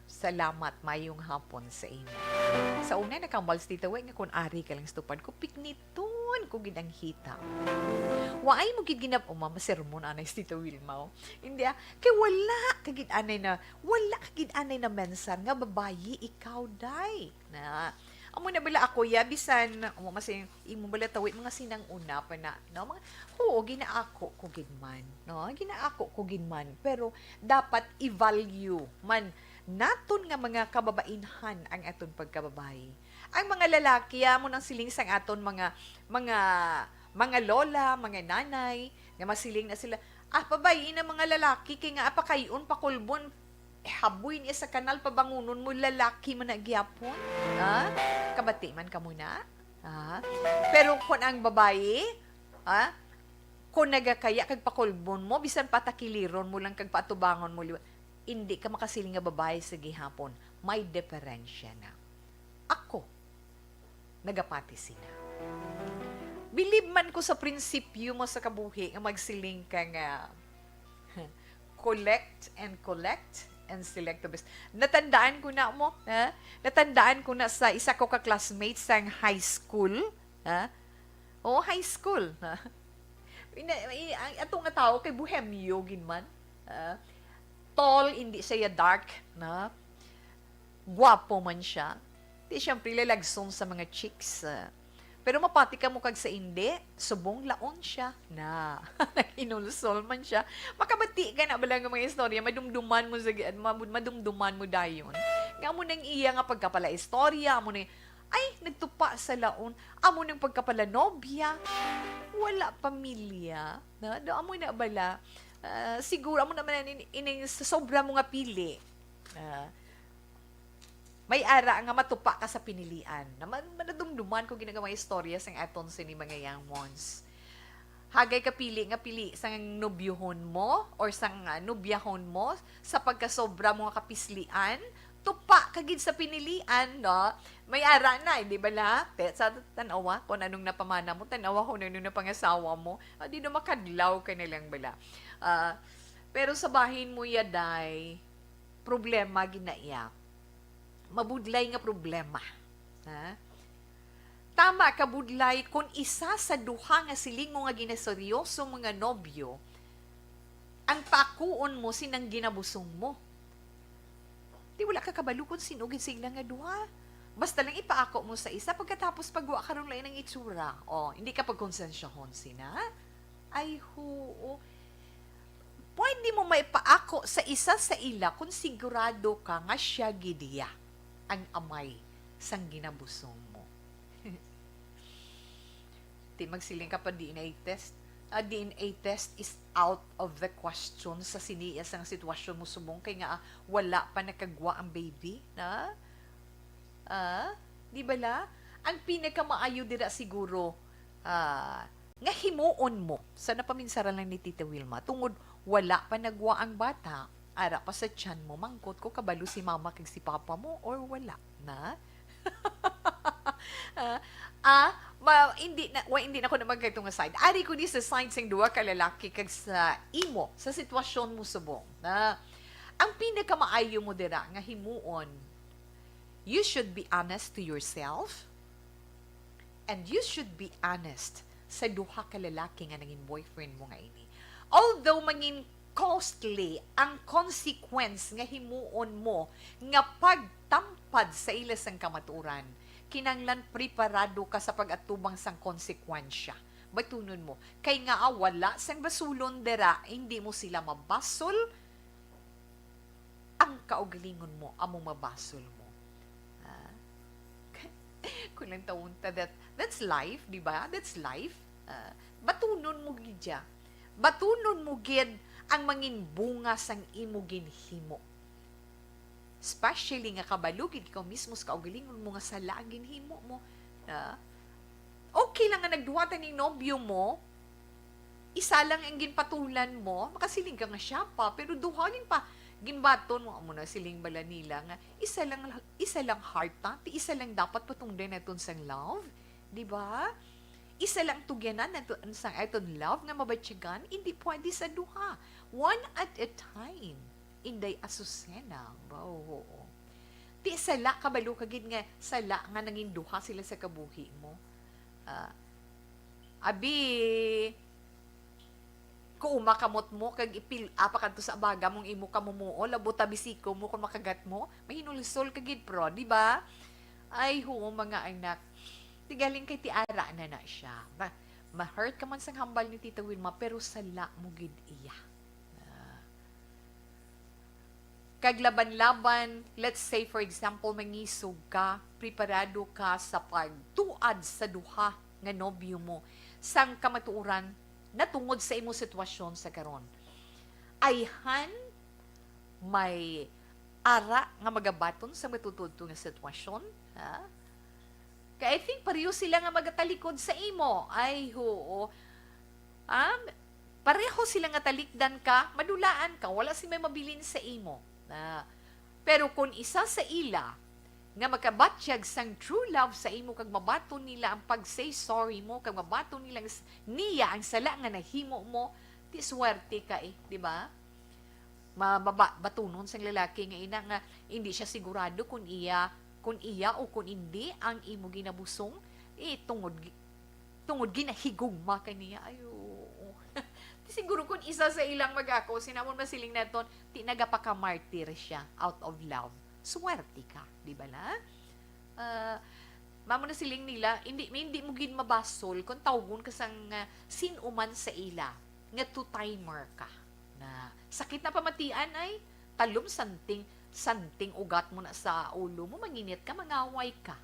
Salamat mayong hapon sa inyo. Sa una nakambals dito, nga kung ari ka lang stupad ko, pikniton ko ginang hita. Waay mo giginap, mama, sermon anay si Tita Wilma. Hindi kay wala kagid anay na mensan nga babayi, ikaw day. Na, amo na bala ako bisan masing imo bala tawid mga sinang una pa na no mga ginaako ko gidman no ginaako ko gidman pero dapat i-value man naton nga mga kababainhan ang aton pagkababayi. Ang mga lalaki amo nang siling sang aton mga lola, mga nanay nga masiling na sila pabayi na mga lalaki kay nga apakayon pakulbon haboy niya sa kanal pabangunon mo lalaki man nagyapon. Kabati man ka muna. Pero kung ang babae, kung nagakaya kag pakulbon mo, bisan patakiliron mo lang kag patubangon mo, hindi ka makasiling nga babae sa gihapon. May diferensya na. Ako, nagapati sina. Believe man ko sa prinsipyo mo sa kabuhi nga magsiling ka nga collect and select the best. Natandaan ko na mo, natandaan ko na sa isa ko ka-classmate sa high school, high school, atong nga tao kay Bohemio ginman, tall, hindi siya dark, guwapo man siya, di siyempre lalagson sa mga chicks, pero mapati ka mo kag sa hindi, subong laon siya na inulsol man siya. Makabati ka na bala nga mga istorya, madumduman mo dayon. Nga mo nang iya nga pagkapala istorya, amo nang nagtupa sa laon, amo nang pagkapala nobya, wala pamilya, amo na bala. Siguro amo naman ining sobra mo nga pili. May ara nga matupa ka sa pinilian. Manadumduman ko ginagawa istorya sang aton sini mga young ones. Hagay ka pili sang nobyuhon mo or sang nobyahon mo sa pagkasobra mo nga kapislian tupa kagid sa pinilian, no? May ara na, di ba la? Sa tanawa, kung anong napamana mo, tanawa kung anong napangasawa mo, di na makadlaw ka nilang bala. Pero sa bahin mo yaday, problema ginaiyak. Mabudlay nga problema. Ha? Tama ka budlay kung isa sa duha nga siling mo nga ginaseryoso mga nobyo, ang pakuon mo sinang ginabusong mo. Di wala ka kabalo kung sinugin sila nga duha. Basta lang ipaako mo sa isa, pagkatapos pagwa karon lang ng itsura. Hindi ka pagkonsensyahon sina. Ay, hoo. Pwede mo maipaako sa isa sa ila kung sigurado ka nga siya gidiya ang amay sang ginabusong mo. Di magsiling ka pa DNA test. A DNA test is out of the question sa siniyas ang sitwasyon mo subong kay nga wala pa nakagwa ang baby na di ba la ang pinakamaayo dira siguro nga himuon mo sa napaminsaran lang ni Tita Wilma tungod wala pa nagwa ang bata ara pa sa tiyan mo mangkot ko kabalo si mama kag si papa mo or wala na hindi na ko naman kay nga side. Ari ko ni sa side sing duwa ka lalaki kag sa imo sa sitwasyon mo subong. Ang pinakamaayo mo dira nga himuon, you should be honest to yourself and you should be honest sa duha ka lalaki nga naging boyfriend mo nga ini. Although mangin costly ang consequence nga himuon mo nga pagtampad sa ilas ang kamaturan, kinanglan preparado ka sa pag-atubang sang konsekwensya. Batunon mo. Kay nga wala sang basulon dera, hindi mo sila mabasol, ang kaugalingon mo, among mabasol mo. Kulang taon ta, that's life, di ba? That's life. Batunon mo gidya. Batunon mo gid ang mangin bunga sang imo ginhimo. Especially nga kabalugid ikaw mismo sa kaugalingon mo nga sala ang ginhimo mo. Okay lang nga nagduwatan ng nobyo mo, isa lang ang ginpatulan mo, makasiling ka nga siya pa, pero duhanin pa, ginbaton mo na siling bala nila nga, isa lang heart ta, isa lang dapat patungdan naton sang love, di ba? Isa lang tugyanan naton sang aton love nga mabatsyagan, hindi pwede sa duha. One at a time. Inday asusena. Wow. Ti sala kabalo kagid nga sala nga nanging duha sila sa kabuhi mo. Abi ko umakamot mo kag ipil apa kadto sa baga mong imo kamumuo labo tabisiko mo kung makagat mo mahinulisol kagid pro, di ba? Ay ho mga anak. Tigaling kay ti ara na siya. Ma-hurt ka man sang hambal ni Tita Wilma pero sala mo gid iya. Kaglaban-laban, let's say for example, mangisog ka, preparado ka sa pagtuad sa duha nga nobyo mo, sang kamatuuran na tungod sa imo sitwasyon sa karon. Ayhan may ara nga magabaton sa matutudto nga sitwasyon, ha? Kaya I think pareho sila nga magatalikod sa imo. Ay, hoo. Pareho sila nga talikdan ka, madulaan ka, wala si may mabilin sa imo. Pero kung isa sa ila nga makabatsyag sang true love sa imo kag mabaton nila ang pag-say sorry mo kag mabaton nila niya ang sala nga nahimo mo, ti swerte ka di ba? Batunon sang lalaki nga ina nga hindi siya sigurado kung iya o kung hindi ang imo ginabusong tungod ginahigugma kaniya. Ayo. Siguro kung isa sa ilang mag-ako, sinamon masiling naton, tinaga pa ka martyr siya out of love. Swerte ka, di ba na? Mamo na siling nila, hindi mo gin mabasol kung tawgon ka sang sinuman sa ila, nga two-timer ka. Na sakit na pamatian ay, talom santing ugat mo na sa ulo mo, manginit ka, mangaway ka.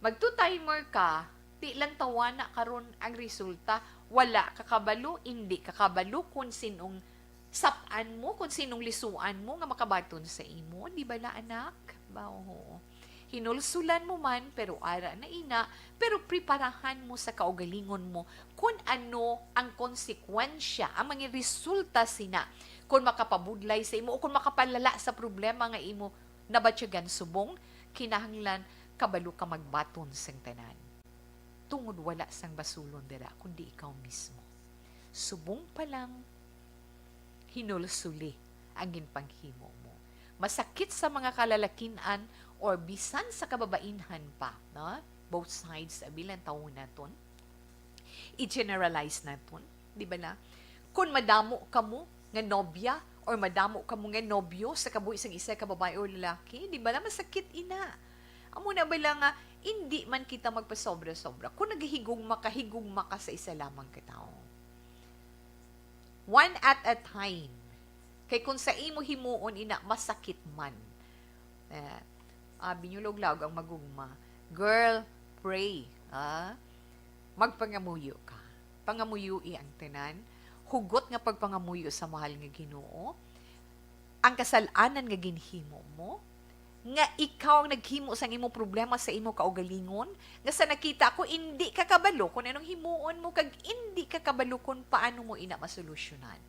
Mag two-timer ka, di lang tawa na karon ang resulta, wala kakabalo, hindi kakabalo kung sinong sapan mo, kung sinong lisuan mo nga makabaton sa imo, di ba na anak? Bao. Hinulsulan mo man, pero ara na ina, pero preparahan mo sa kaugalingon mo kung ano ang konsekwensya, ang mga resulta sina, kung makapabudlay sa imo o kung makapalala sa problema nga imo nabatyagan subong, kinahanglan kabalo ka magbaton sang tanan. Tungod wala sang basulon dira, kundi ikaw mismo. Subong pa lang, hinulsuli ang ginpanghimo mo. Masakit sa mga kalalakinan or bisan sa kababainhan pa, no? Both sides, bilang taon naton, i-generalize naton, di ba na? Kung madamo ka mo nga nobya or madamo ka mo nga nobyo sa kabuhi sang isa ka babae o lalaki, di ba na masakit ina? Amo na ba lang nga, hindi man kita magpasobra-sobra kung naghihigugma ka sa isa lamang katao. One at a time. Kay kung sa imo himuon ina, masakit man. Binyulog-lag ang magugma. Girl, pray. Magpangamuyo ka. Pangamuyoi ang tanan. Hugot nga pagpangamuyo sa mahal nga Ginoo. Ang kasalanan nga ginhimo mo. Nga ikaw ang naghimo sa imo problema sa imo kaugalingon. Nga sa nakita ko, hindi ka kabalo kung anong himuon mo, kag hindi ka kabalo kung paano mo ina masolusyonan.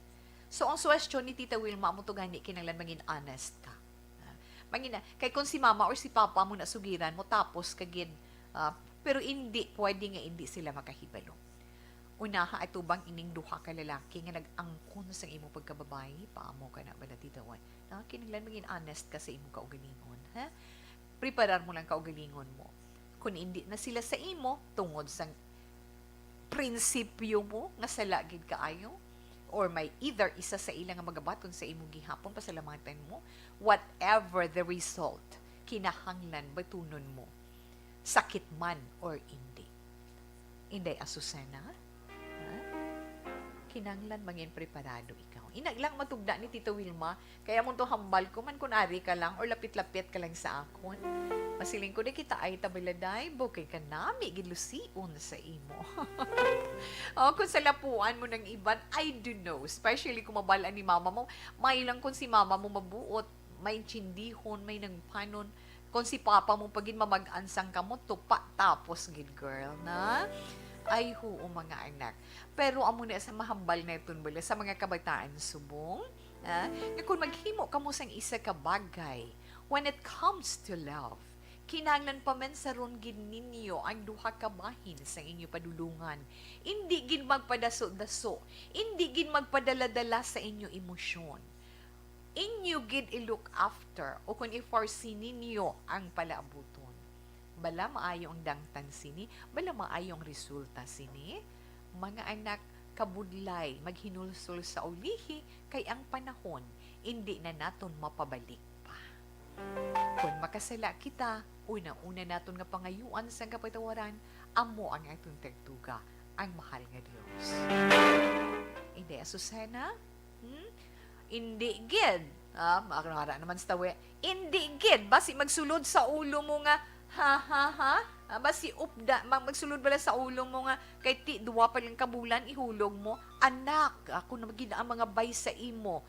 So, ang suwestyon ni Tita Wilma, mo to gani, kinanglan maging honest ka. Mangina, kay kung si mama or si papa mo na sugiran mo, tapos kagid, pero hindi, pwede nga hindi sila makahibalo. Unaha, ito bang ining duha ka lalaki nga nag-angkon sa imo pagkababae, paamo ka na ba na Tita Wan? Kinanglan maging honest ka sa imo kaugalingon. Ha? Preparar mo lang kaugalingon mo. Kung hindi na sila sa imo, tungod sa prinsipyo mo, nga salagid kaayo, or may either isa sa ilang nga magabaton sa imong gihapon, pasalamatan mo, whatever the result, kinahanglan batunon mo, sakit man or hindi. Inday Asusana, kinahanglan mangin preparado ikaw. Inaglang matugda ni Tito Wilma, kaya mo to hambal ko man kunari ka lang or lapit-lapit ka lang sa akon. Masiling ko na kita ay tabaladay, bukay ka nami, gilusiun sa imo. Kung sa lapuan mo ng iban, I do know, especially kung mabalaan ni mama mo, may lang kung si mama mo mabuot, may chindihon, may nagpanon, kung si papa mo pagin mamag-ansang ka mo, tupa tapos gid girl, na? Ay huo mga anak. Pero amo na sa mahambal na itong bala sa mga kabataan subong, kung maghimo ka mo sang isa ka bagay, when it comes to love, kinahanglan pa man sa ron gid ninyo ang duha ka bahin sa inyo padulungan. Hindi gid magpadaso-daso, hindi gid magpadala-dala sa inyo emosyon. Inyo gid i-look after o kung i-foresee ninyo ang palaabuton. Bala maayo ang dangtan sini, bala maayo ang resulta sini. Mga anak, kabudlay, maghinulsul sa ulihi, kay ang panahon, hindi na naton mapabalik pa. Kung makasala kita, una-una naton nga pangayuan sa kapatawaran, amo ang atong tagtuga, ang mahal nga Dios. Hindi, Asusana? Hindi gid. Makakara naman sa tawi. Hindi gid. Basi magsulod sa ulo mo nga, basi upda, magsulod bala sa ulo mo nga, kay ti, duwa pa lang kabulan, ihulog mo, anak, ako na magina ang mga bay sa imo.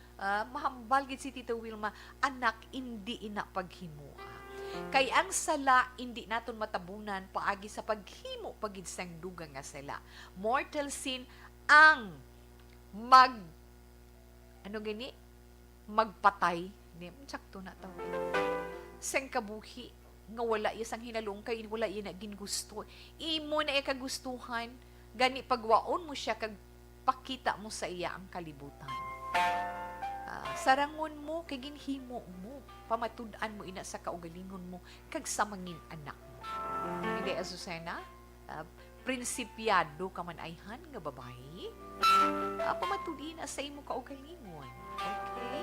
Mahambal gid si Tita Wilma, anak, hindi ina paghimua. Kay ang sala, hindi naton matabunan, paagi sa paghimo, pagid sang dugang nga sala. Mortal sin, ang magpatay, sakto na tawin, sang kabuhi, nga wala isang hinalong kay wala iya na gingusto. Imo na kagustuhan, gani pagwaon mo siya kag pakita mo sa iya ang kalibutan. Sarangon mo kay ginhimo mo, pamatud-an mo ina sa kaugalingon mo kag sa mangin anak mo. Hindi Asusena, prinsipyado ka man ayhan nga babae, pamatud-in sa imo kaugalingon. Okay?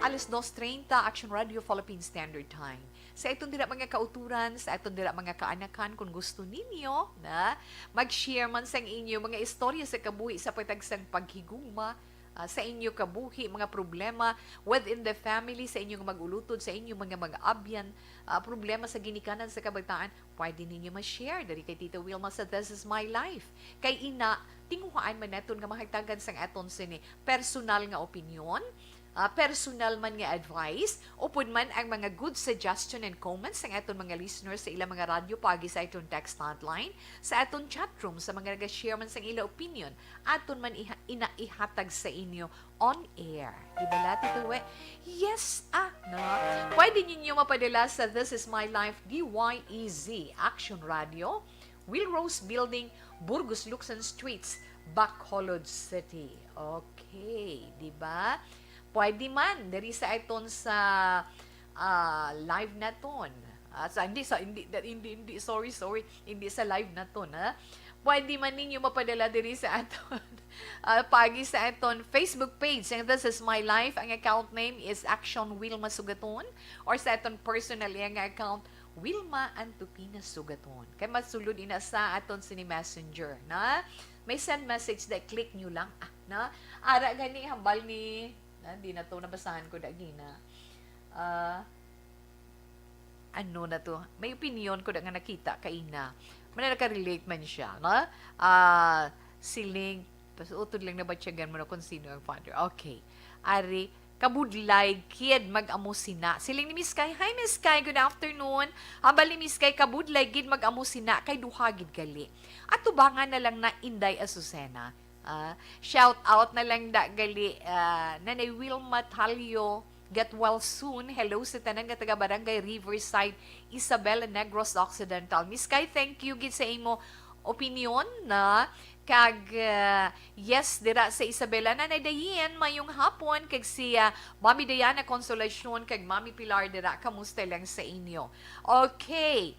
Alas 2:30, Action Radio Philippine Standard Time. Sa itong dila mga kauturan, sa itong dila mga kaanakan, kung gusto ninyo na mag-share man sa inyo mga istorya sa kabuhi sa patagsang paghigugma, sa inyo kabuhi, mga problema within the family, sa inyong mag-ulutod, sa inyong mga mag-abyan, problema sa ginikanan sa kabataan, pwede ninyo ma-share dari kay Tita Wilma sa This Is My Life. Kay ina, tinguhaan man natin nga mahagtagan sang aton sini personal nga opinion, personal man nga advice, upod man ang mga good suggestion and comments sa aton mga listeners sa ilang mga radyo pagi sa aton text hotline, sa aton chat room, sa mga nag-share man sa ilang opinion, aton man ihatag sa inyo on air. Diba lahat ito, yes, no? Pwede ninyo mapadala sa This Is My Life DYEZ Action Radio, Willrose Building, Burgos Luxon Streets, Bacolod City. Okay, di ba? Pwede man diri sa iton sa live naton. Hindi sa live naton, ha. Pwede man ninyo mapadala diri sa aton pagi sa aton Facebook page. And This Is My Life. Ang account name is Action Wilma Sugaton, or sa aton personal ang account Wilma Antupina Sugaton. Kaya masulod ina sa aton sini Messenger, na may send message that click nyo lang, na ara gani hambal ni, di na to nabasahan ko dagi na. Ano na to? May opinion ko da nga nakita kay na. Man naka-relate man siya, no? Siling utod lang na batyagan mo na kung sino ang father. Okay. Ari, kabudlay, kid, mag-amo sina. Siling ni Miss Kay, hi Miss Kay, good afternoon. Hambal ni Miss Kay, kabudlay, kid, mag-amo sina, kay duhagid gali. At tubangan na lang na Inday Azucena. Shout out na lang da gali, Nanay Wilma Talio, get well soon. Hello sa tanan nga taga Barangay Riverside, Isabela Negros Occidental. Miss Kay, thank you gid sa imo opinion na kag yes dira sa Isabela. Nanay Dayan mayong hapon kag siya Mami Diana Consolacion kag Mami Pilar dira, kamusta lang sa inyo? Okay.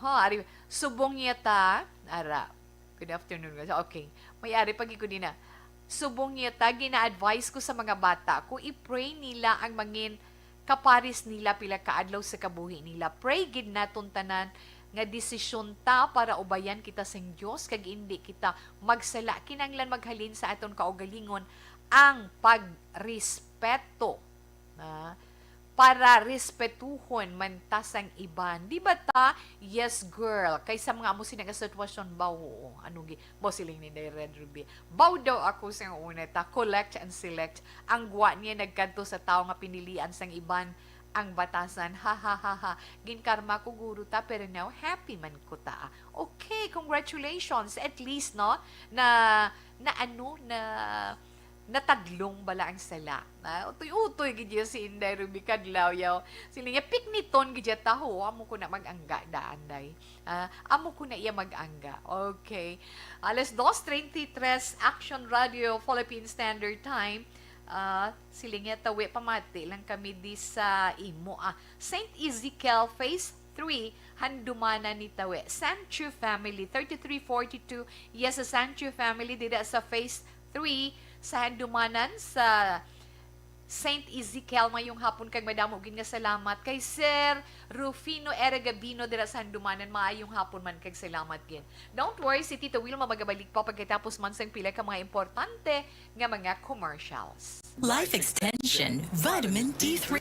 Ari subong yata ara. Good afternoon guys. Okay. May ari pagi ko din na. Subong yata gina-advise ko sa mga bata kung i-pray nila ang mangin kaparis nila pila kaadlaw sa kabuhi nila. Pray gid naton tanan nga desisyon ta para ubayan kita sang Dios kag indi kita magsala kinanglan maghalin sa aton kaugalingon ang pagrespeto para respetuhon man ta sang iban. Di ba ta? Yes girl. Kaysa mga amo sinang sitwasyon ba oo. Ano gi mo siling ni Red Ruby. Baw daw ako sang una ta collect and select. Ang gwa niya nagkanto sa tao nga pinilian sang iban ang batasan. Ha ha ha ha. Ginkarma ko guro ta pero now happy man ko ta. Okay, congratulations at least no na natadlong bala ang sala. Utoy-utoy gidya si Inday Ruby kadlaw yaw. Sila niya pikniton gidya taho. Amo ko na mag-angga daanday. Amo ko na iya mag-angga. Okay. Alas 2:33 Action Radio Philippine Standard Time. Sila niya tawi pamati lang kami di sa imo. St. Ezekiel Phase 3 handumana ni tawi. Sanchu Family 3342. Yes, sa Sanchu Family dida sa Phase 3 sa handumanan sa St. Ezekiel mayong hapon kag madamo gid nga salamat kay Sir Rufino Eragabino dira sa handumanan. Maayong hapon man kag salamat gid. Don't worry, si Tito Wilma magabalik pa pagkatapos man sang pila ka mga importante nga mga commercials. Life Extension Vitamin D3.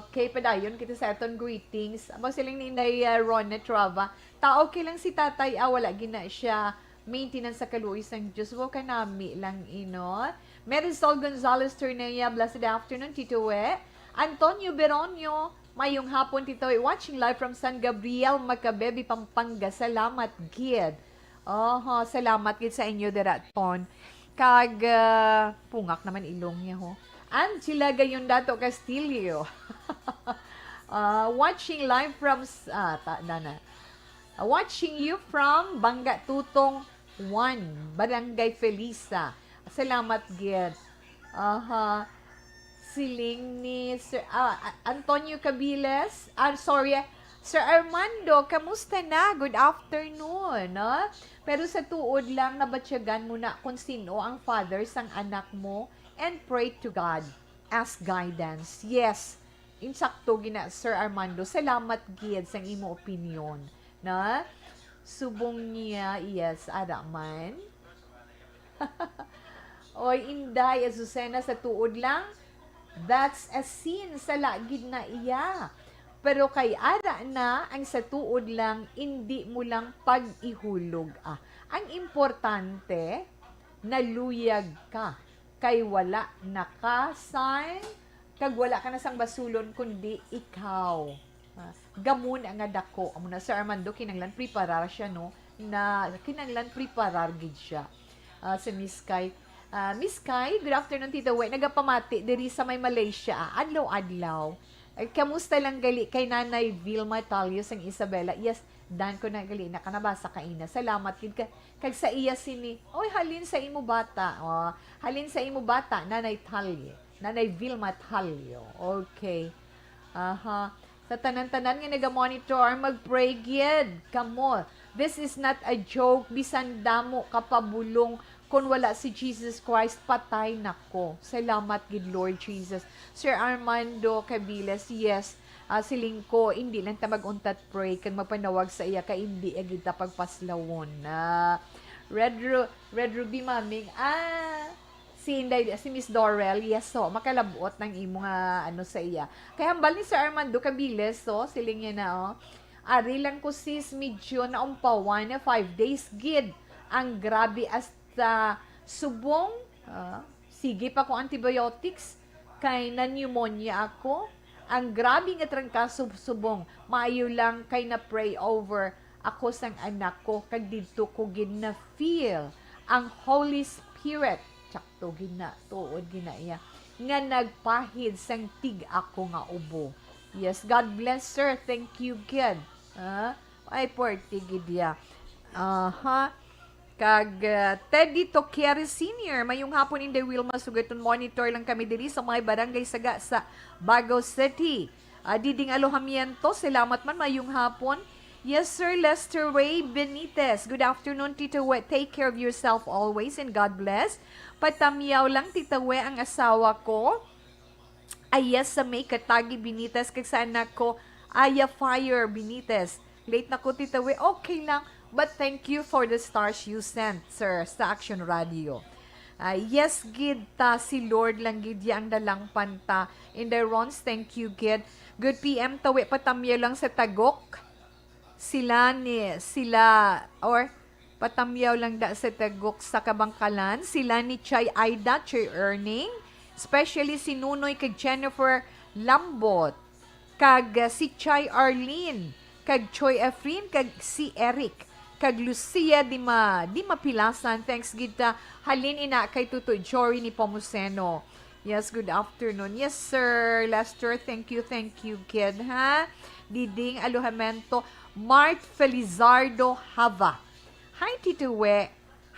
Okay, padayon kita sa aton greetings. Amo siling ni Inday Ron Trava. Okay lang si tatay, wala gina siya maintenance sa kaluoy sang Diyos. Wo ka nami lang ino. Marisol Gonzalez Turnea, blessed afternoon, Tito We. Antonio Beronio, mayong hapon, Tito We. Watching live from San Gabriel, Macabebe, Pampanga. Salamat, gid. Salamat gid sa inyo, deraton. Kag, pungak naman ilong niya, ho. Angela Gayondato Castillo. Watching live from, watching you from Bangga Tutong 1, Barangay Felisa. Salamat, gid. Siling ni Sir Antonio Cabiles. Sir Armando, kamusta na? Good afternoon. Pero sa tuod lang, nabatsyagan mo na kung sino ang father sang anak mo and pray to God. Ask guidance. Yes, insakto gina, Sir Armando. Salamat, gid, sang imo opinion. Na? Subong niya, yes, man. Oy, Inday Azucena, sa tuod lang, that's a sin sa lagid na iya. Pero kay ara na, ang sa tuod lang, hindi mo lang pag-ihulog. Ang importante, naluyag ka. kay wala nakasign, kag wala ka na sang basulon kundi ikaw. Gamon ang dako. Amo na Sir Armando kinanglan preparar siya no na kinanglan preparar gid siya. Si Miss Kai. Miss Kai, good afternoon Tita We. Nagapamati diri sa may Malaysia. Adlaw-adlaw. Kamusta lang gali kay Nanay Vilma Talios ang Isabela? Yes, dan ko na gali na kanabasa kaina. Salamat gid kag sa iya sini. Oy halin sa imo bata. Halin sa imo bata Nanay Talio. Nanay Vilma Talio. Okay. Sa tanan-tanan nga naga-monitor, mag-pray gyud. Kamo. This is not a joke. Bisan damo kapabulong kung wala si Jesus Christ, patay nako. Salamat gid Lord Jesus. Sir Armando Cabiles, yes. Siling ko, hindi lang ta mag-untat pray kag magpanawag sa iya kay hindi agid ta pagpaslawon. Red Ruby Maming, si Miss Dorel, yes, so, makalabot ng imo nga ano sa iya. Kaya hambal ni Sir Armando Cabiles, so, siling niya na, ari lang ko sis, medyo na umpawan na 5 days gid. Ang grabe hasta subong, sige pa ko antibiotics, kay na pneumonia ako. Ang grabe nga trangka subong, maayo lang kay na pray over ako sang anak ko, kag dito ko gid na feel ang Holy Spirit sakto gina tuod gina iya nga nagpahid sang tig ako nga ubo. Yes, God bless sir. Thank you gid. Ay porti gid ya. Kag Teddy Toquiere Sr. Mayong hapon in the Wilma Sugaton monitor lang kami diri sa mga barangay saga sa Bagao City. Diding alohamiento. Salamat man mayong hapon. Yes, Sir Lester Ray Benitez. Good afternoon, Tita We. Take care of yourself always and God bless. Patamyaw lang, Tita We, ang asawa ko. Ayas sa may Katagi Benitez. Kag sa anak ko, Aya Fire Benitez. Late na ko, Tita We. Okay lang. But thank you for the stars you sent, Sir, sa Action Radio. Yes, gid ta. Si Lord lang gid ang dalang panta. In the Rons, thank you, gid. Good PM, Tawi. Patamyaw lang sa Tagok. Patamyaw lang da sa Tagok sa Kabangkalan, sila ni Chay Aida, Chay Erning, especially si Nunoy kag Jennifer Lambot, kag si Chay Arlene, kag Choy Efrin, kag si Eric, kag Lucia di mapilasan, thanks gita, halin ina kay Tutoy Jory ni Pomuseno. Yes, good afternoon. Yes, Sir Lester, thank you, kid, ha? Diding Aluhamento, Mart Felizardo Hava. Hi, Tito We.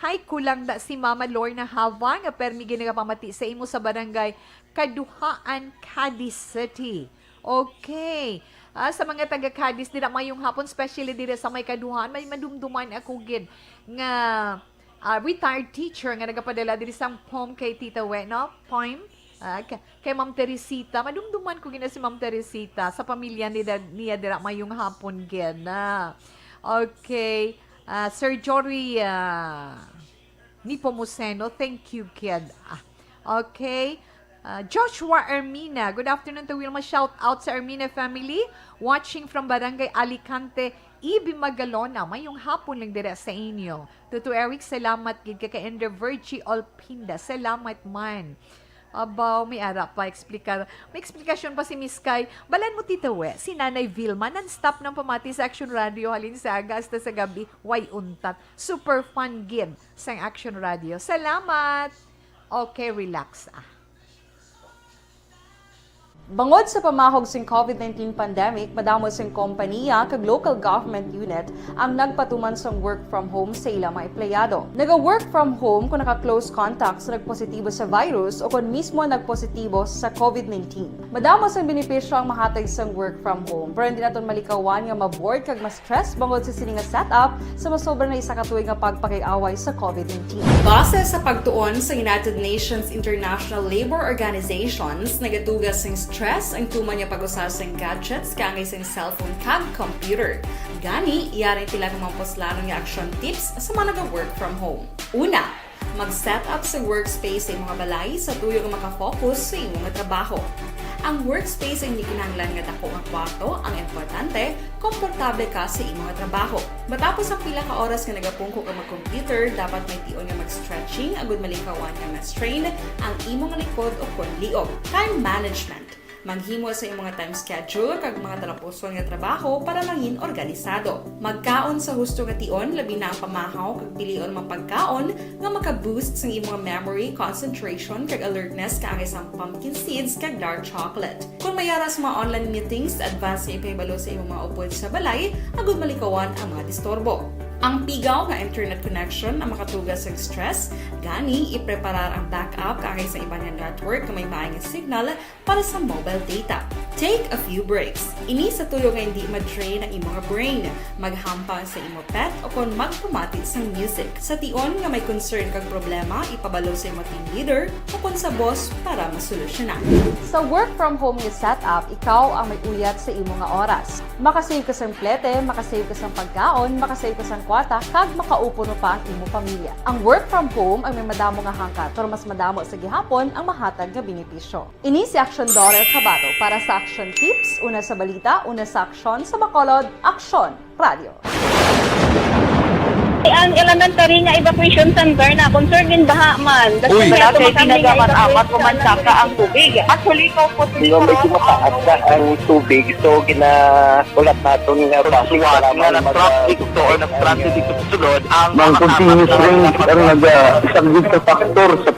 Hi, kulang da si Mama Lorna Hava nga permi ginagapamati sa imo sa barangay Kaduhaan, Cadiz City. Okay. Sa mga taga Cadiz, dira mayong hapon, especially dira sa may Kaduhaan, may madumduman ako gid nga retired teacher nga nagapadala diri sang poem kay Tita We, no? Poem. Kay Ma'am Teresita, madumduman ko gina si Ma'am Teresita sa pamilya niya dira mayong hapon gid na. Okay, Sir Jory ni Pomuseno, thank you kid. Okay, Joshua Ermina, good afternoon to Wilma, shout out sa Ermina family watching from Barangay Alicante, Ibi Magalona, mayong hapon lang dira sa inyo. Tuto Eric, salamat gid kay Ender Virgie Olpinda, salamat man. Abaw, may ara pa, may explikasyon pa si Miss Kai. Balan mo, Tita We, si Nanay Vilma, non-stop ng pamati sa Action Radio, halin sa aga hasta sa gabi, way untat. Super fun gig sa Action Radio. Salamat! Okay, relax. Bangod sa pamahog sing COVID-19 pandemic, madamo sing kompanya kag local government unit ang nagpatuman sang work from home sa ilang mga empleyado. Naga-work from home kung naka-close contacts na nagpositibo sa virus o kung mismo nagpositibo sa COVID-19. Madamo sang benepisyo ang mahatag sang work from home, pero hindi naton malikawan nga ma-bored kag ma-stress bangod sa sini nga setup sa masobra na isa ka tuig nga pagpakiaway sa COVID-19. Base sa pagtuon sa United Nations International Labor Organizations, nagatugas sang stress ang tuman niya pag-usar sa gadgets kangay sa cellphone kag computer. Gani, iyarin tila ng mga poslanong nga action tips sa mga nag-work from home. Una, mag-set up sa workspace sa mga balay sa tuyo nga makafocus sa imong trabaho. Ang workspace ay hindi kinahanglan nga dako nga kwarto, ang importante, komportable ka sa imong trabaho. Matapos ang pila ka oras nga nagapungko ka mag-computer, dapat may tion nga mag-stretching agud malikawan nga ma-strain ang imong likod o kon liog. Time management. Maghimo sa imong time schedule kag mga talapuson nga trabaho para mangin organisado. Magkaon sa husto nga tion, labi na ang pamahaw kag pilion mang pagkaon nga maka-boost sa imong memory, concentration kag alertness kaangay sa pumpkin seeds kag dark chocolate. Kung mayara sa mga online meetings, advance sa ipahibalo sa imong mga upod sa balay, agud malikawan ang mga disturbo. Ang pigaw nga internet connection ang makatugas sa stress, gani ipreparar ang backup kaagay sa ibang nga network na may maayong signal para sa mobile data. Take a few breaks. Ini sa tuyo nga hindi ma-drain ang imong brain, maghampa sa imong pet o kon magpamati sa music. Sa tion nga may concern kag problema, ipabalo sa imong team leader o kon sa boss para masolusyonan. Sa work from home nga setup, ikaw ang may uyat sa imong nga oras. Makasave ka sa plete, makasave ka sa pagkaon, makasave ka sa kwata, kag makaupo no pa ang imong pamilya. Ang work from home ay may madamo nga hangkat, pero mas madamo sa gihapon ang mahatag nga benepisyo. Ini si Action Daughter Cabato para sa Action Tips, una sa balita, una sa aksyon sa Bacolod, Action Radio. Ang elementary nga evacuation center na concern din baha man. Uy. Kasi tinagaman amat kumansaka ang tubig. Actually, ko po ito. Medyo mataas na ang tubig. So, ulat natin nga pasiwala nga ng traffic to or ng transit dito sa sulod. Ang continuous rain ang nag-isagid sa factor sa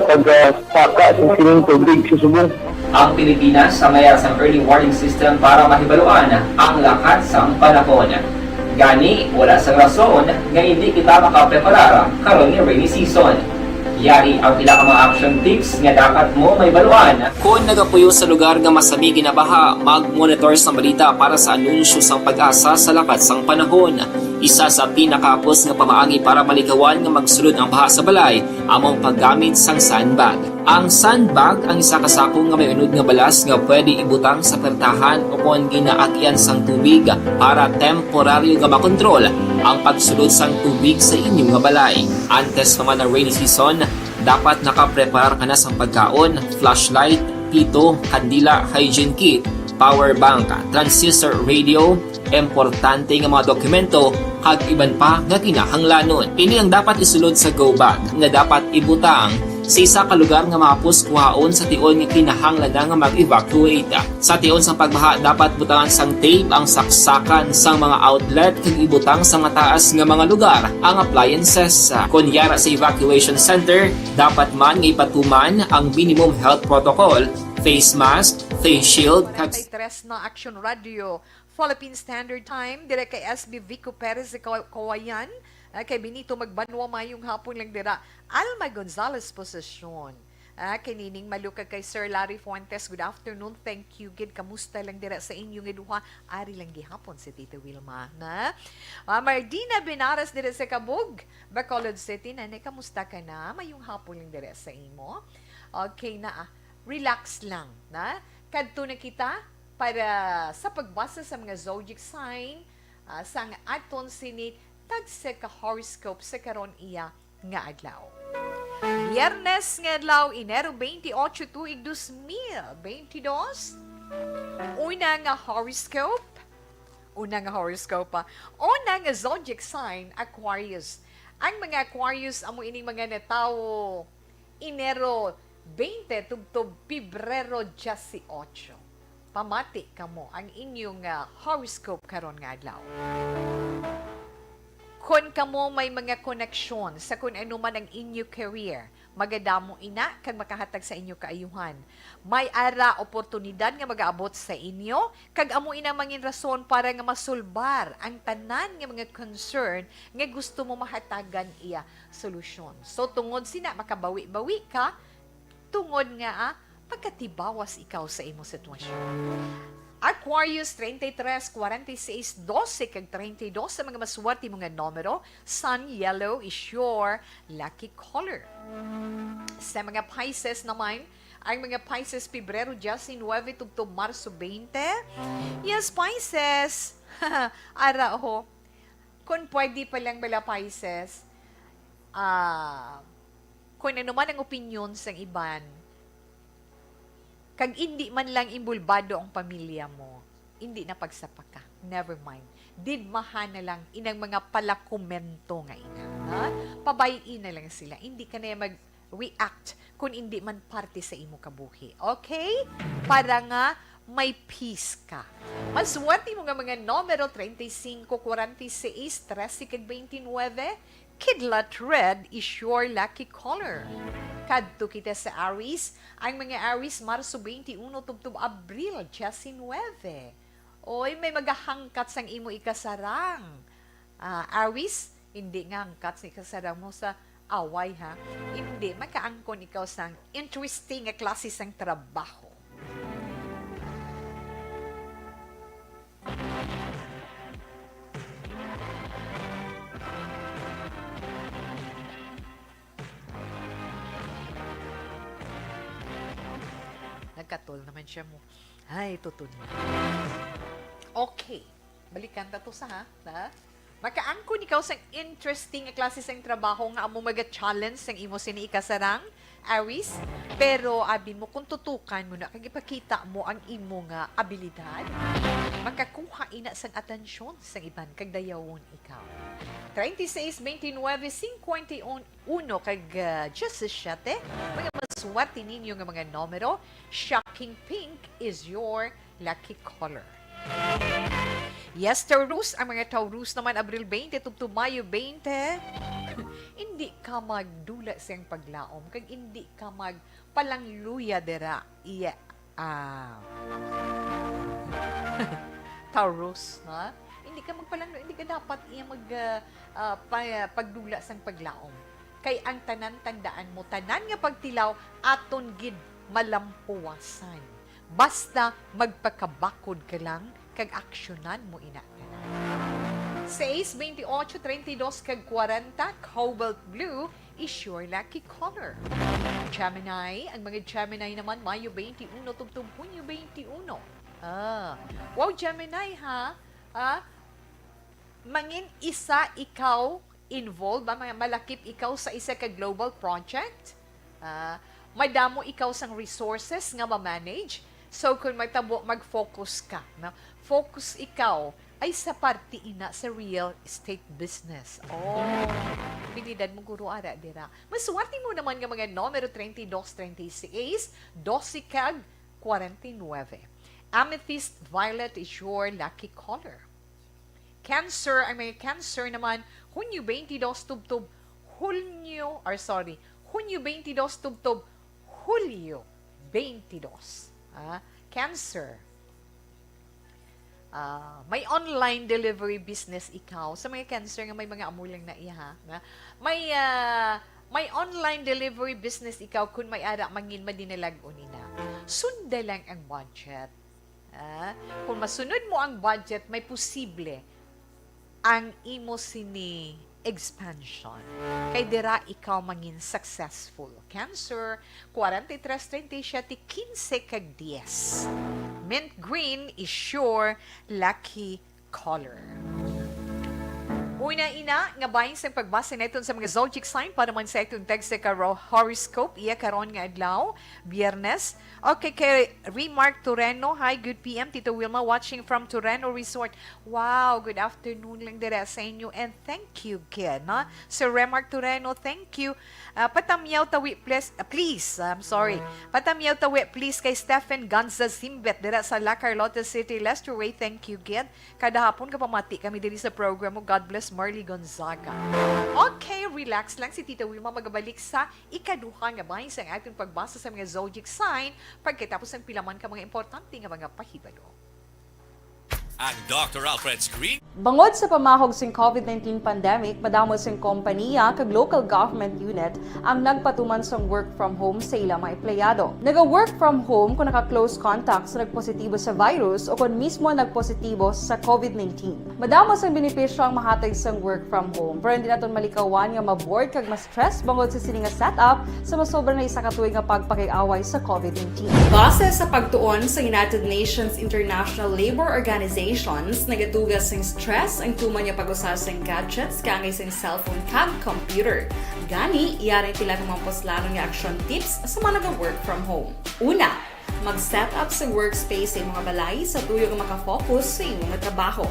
pagsaka sa sining tubig sa subong. Ang Pilipinas sa mayas ang early warning system para mahibaluan ang lakat sa panahon. Gani, wala sa rason nga hindi kita makapreparara karon ni rainy season. Yari ang pila ka mga action tips nga dapat mo may baluan. Kung nagapuyo sa lugar nga masabi ginabaha, mag-monitor sa balita para sa anunsyo sang pag-asa sa lakat sang panahon. Isa sa pinakapos nga pamaagi para malikawan nga magsulod ang baha sa balay, among paggamit sang sandbag. Ang sandbag ang isa kasako nga may unod nga balas nga pwede ibutang sa pertahan o kung ginaagyan sang tubig para temporaryo nga makontrol ang pagsulod sang tubig sa inyong nga balay. Antes naman ng rainy season, dapat nakapreparar ka na sa pagkaon, flashlight, pito, kandila, hygiene kit, power bank, transistor radio, importante nga mga dokumento, kag iban pa nga kinahanglanon. Ini ang dapat isulod sa go bag nga dapat ibutang sa isa ka lugar nga mapus kuhaon sa tion nga kinahanglan nga mag-evacuate. Sa tion sang pagbaha dapat butangan sang tape ang saksakan sang mga outlet kag ibutang sa mataas nga mga lugar ang appliances. Kunyara sa evacuation center, dapat man nga ipatuman ang minimum health protocol, face mask, face shield, kag Tres na Action Radio, Philippine Standard Time, dire kay SB Vico Perez sa Kawayan, kay Benito Magbanwa mayong hapon lang dira, Alma Gonzalez posisyon. Kay Nining Maluka kay Sir Larry Fuentes, good afternoon, thank you, gid, kamusta lang dira sa inyong iduha, ari lang gihapon si Tita Wilma, na? Mardina Benares dira sa Kabug, Bacolod City, nanay, kamusta ka na? Mayong hapon lang dira sa imo. Okay na, relax lang, na? Kadto na kita, para sa pagbasa sa mga zodiac sign sa aton sinit tagsa ka horoscope sa karon iya nga adlaw. Biyernes nga adlaw, Enero 28, tuig 2022. Una nga horoscope pa. Una nga zodiac sign, Aquarius. Ang mga Aquarius amo ining mga natawo Enero 20 tubtob Pebrero 18. Pamati kamo ang inyong horoscope karon nga adlaw. Kung kamo may mga koneksyon sa kung ano man ang inyo career, magadamo ina kag makahatag sa inyo kaayuhan. May ara oportunidad nga magaabot sa inyo kag amo ina mangin rason para nga masulbar ang tanan nga mga concern nga gusto mo mahatagan iya solusyon. So tungod sina makabawi-bawi ka, tungod nga pagkatibawas ikaw sa imong sitwasyon. Aquarius 33, 46, 12 kag 32 sa mga maswerte mga numero. Sun yellow is your lucky color. Sa mga Pisces naman, ang mga Pisces Pebrero 19 tubtob Marso 20. Yes, Pisces. Ara ho. Kung pwede pa lang bala Pisces, kung ano man ang opinion sa iban, Kag hindi man lang imbulbado ang pamilya mo, hindi na pagsapa ka. Never mind. Didmahan na lang inang mga palakomento nga ina. Ha? Pabayin na lang sila. Hindi ka na mag-react kung hindi man parte sa imo kabuhi. Okay? Para nga may peace ka. Maswerte mo nga mga numero 35, 46, 13, 29. Kidlat Red is your lucky color. Kadto kita sa Aries. Ang mga Aries, Marso 21, tubtub Abril, 19. Oy, may magahangkat sang imo ikasarang. Aries, hindi nga hangkat sa ikasarang mo sa away, ha? Hindi, makaangkon ikaw sang interesting nga klase sang trabaho. Nagkatol naman siya mo. Ay, tutun na. Okay. Balikan ta to sa ha? Makaangkon ikaw sa interesting nga klase sang trabaho nga amo maga-challenge sang imo sini ikasarang, Aries. Pero abi mo kung tutukan mo na kag ipakita mo ang imo nga abilidad, makakuha ina sang atensyon sang iban kag dayawon ikaw. 36, 29, 51 kag 17, mga maswerte ninyo nga mga numero. Shocking pink is your lucky color. Yes, Taurus. Ang mga Taurus naman, Abril 20, tubtub Mayo 20. Hindi ka magdula siyang paglaom. Kag hindi ka magpalangluya dera. Yeah. Taurus, ha? Hindi ka magpalangluya. Hindi ka dapat pagdula siyang paglaom. Kay ang tanan tandaan mo, tanan nga pagtilaw, aton gid malampuwasan. Basta magpakabakod ka lang, kag aksyonan mo ina ka na. 6, 28, 32, kag 40, cobalt blue is your lucky color. Gemini, ang mga Gemini naman, Mayo 21, tubtub Hunyo 21. Wow, Gemini, ha? Mangin isa ikaw involved, malakip ikaw sa isa ka global project. Madamo ikaw sang resources nga ma-manage. So, kung magtabo, mag-focus ka. No? Focus ikaw ay sa parte ina sa real estate business. Pinidad mo guro ara dira. Maswerte mo naman nga mga numero 32, 36, 12 kag 49. Amethyst violet is your lucky color. Cancer, ang mga Cancer naman, Hunyo 22 tubtub Hunyo 22 tubtub Hulyo 22. Cancer. May online delivery business ikaw. Sa mga Cancer nga may mga amulang na iha. May online delivery business ikaw kung may ara mangin madinalag-o nina. Sunda lang ang budget. Kung masunod mo ang budget, may posible ang imo sini expansion. Kay dira ikaw mangin successful. Cancer, 43-37, 15 kag 10. Mint green is your lucky color. Una-ina, nga bayin sa pagbasa neton sa mga zodiac sign para man sa itong text sa horoscope, iya karon nga adlaw, Biyernes. Okay, kay Remark Torreno, hi, good PM, Tito Wilma watching from Torreno Resort. Wow, good afternoon lang dira sa inyo and thank you, kid. No? So, Remark Torreno, thank you. Patamyaw tawi, please, Patamyaw tawi, please, kay Stephen Ganza Zimbet, dira sa La Carlota City, Lester Way, thank you, kid. Kada hapon kapamati kami diri sa program mo, God bless Marley Gonzaga. Okay, relax lang si Tita Wilma magabalik sa ikaduha nga bahin sa ating pagbasa sa mga zodiac sign pagkatapos ng pilaman ka mga importante nga mga pahibalo. Ang Dr. Alfred Screen. Bangod sa pamahog sing COVID-19 pandemic, madamo sing kompanya kag local government unit ang nagpatuman sang work from home sa ilang mga empleyado. Naga-work from home kung naka-close contacts na nagpositibo sa virus o kung mismo nagpositibo sa COVID-19. Madamo sang benepisyo ang mahatag sang work from home, pero hindi naton malikawan nga maboard kag ma-stress bangod sa sini nga setup sa masobra na isa ka tuig nga pagpakiaway sa COVID-19. Base sa pagtuon sa United Nations International Labour Organization combinations, nagatugas ng stress ang tuman niya pag-usas ng gadgets kangay sa cellphone kag computer. Gani, iyari tila ng mga poslano nga action tips sa mga nag-work from home. Una, mag-set up sa workspace sa mga balay sa tuyo nga makafocus sa imong nga trabaho.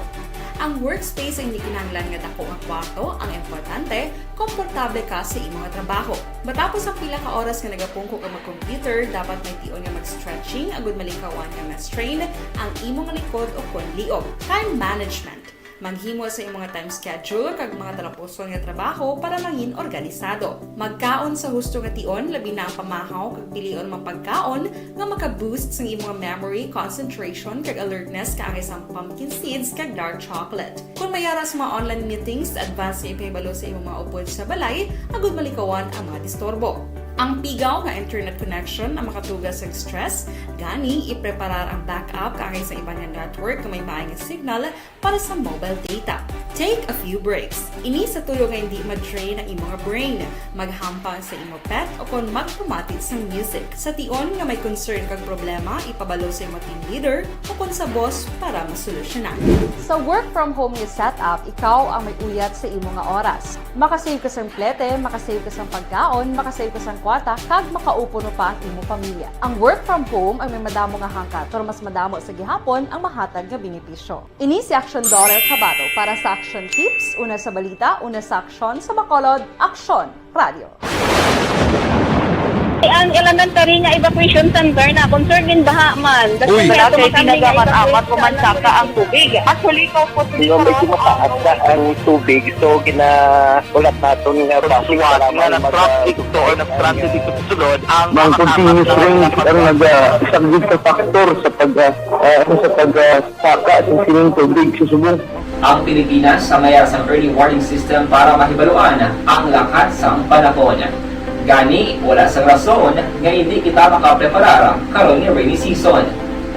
Ang workspace ay hindi kinahanglan nga dako nga kwarto, ang importante, komportable ka sa imong nga trabaho. Matapos ang pila ka oras nga nagapungko ka mag-computer, dapat may tion nga mag-stretching agud malikawan nga ma-strain ang imong likod o konliog. Time management. Maghimo sa imong mga time schedule kag mga talapuson nga trabaho para mangin organisado. Magkaon sa husto nga tion, labi na ang pamahaw kag pilion mga pagkaon nga maka-boost sa imong memory, concentration kag alertness kaangay sa pumpkin seeds kag dark chocolate. Kung mayara sa mga online meetings, advance nga ipahibalo sa imong mga upod sa balay, agud malikawan ang mga disturbo. Ang pigaw nga internet connection ang makatugas sa stress, gani ipreparar ang backup kaangay sa ibang nga network na may maayong signal para sa mobile data. Take a few breaks. Ini sa tuyo nga hindi ma-drain ang imong brain, maghampang sa imong pet o kung magpumatit sa music. Sa tion nga may concern kag problema, ipabalo sa imong team leader o kung sa boss para masolusyonan. Sa work from home nga setup, ikaw ang may uyat sa imong nga oras. Makasave ka sa plete, makasave ka sa pagkaon, makasave ka sa kwata, kag makaupo no pa ang imong pamilya. Ang work from home ay may madamo nga hangkat, pero mas madamo sa gihapon ang mahatag nga benepisyo. Ini si Action Dorel Cabato para sa Action Tips, una sa balita, una sa aksyon sa Bacolod, Aksyon Radio. Ang elementary nga evacuation center na concern din baha man. Uy, Kasi tinagaman amat kumansaka ang tubig. Actually, ikaw po hindi mo medyo mataas na ang tubig. So, ulat natin nga pasiwala nga ng traffic to or nag-transit dito sa sulod. Ang continuous rain ang nag-isagid sa factor sa pagsaka at sining tubig sa subong. Ang Pilipinas sa mayas ang early warning system para mahibaluan ang lakat sa panahon. Gani, wala sa rason nga hindi kita makapreparar karon nga rainy season.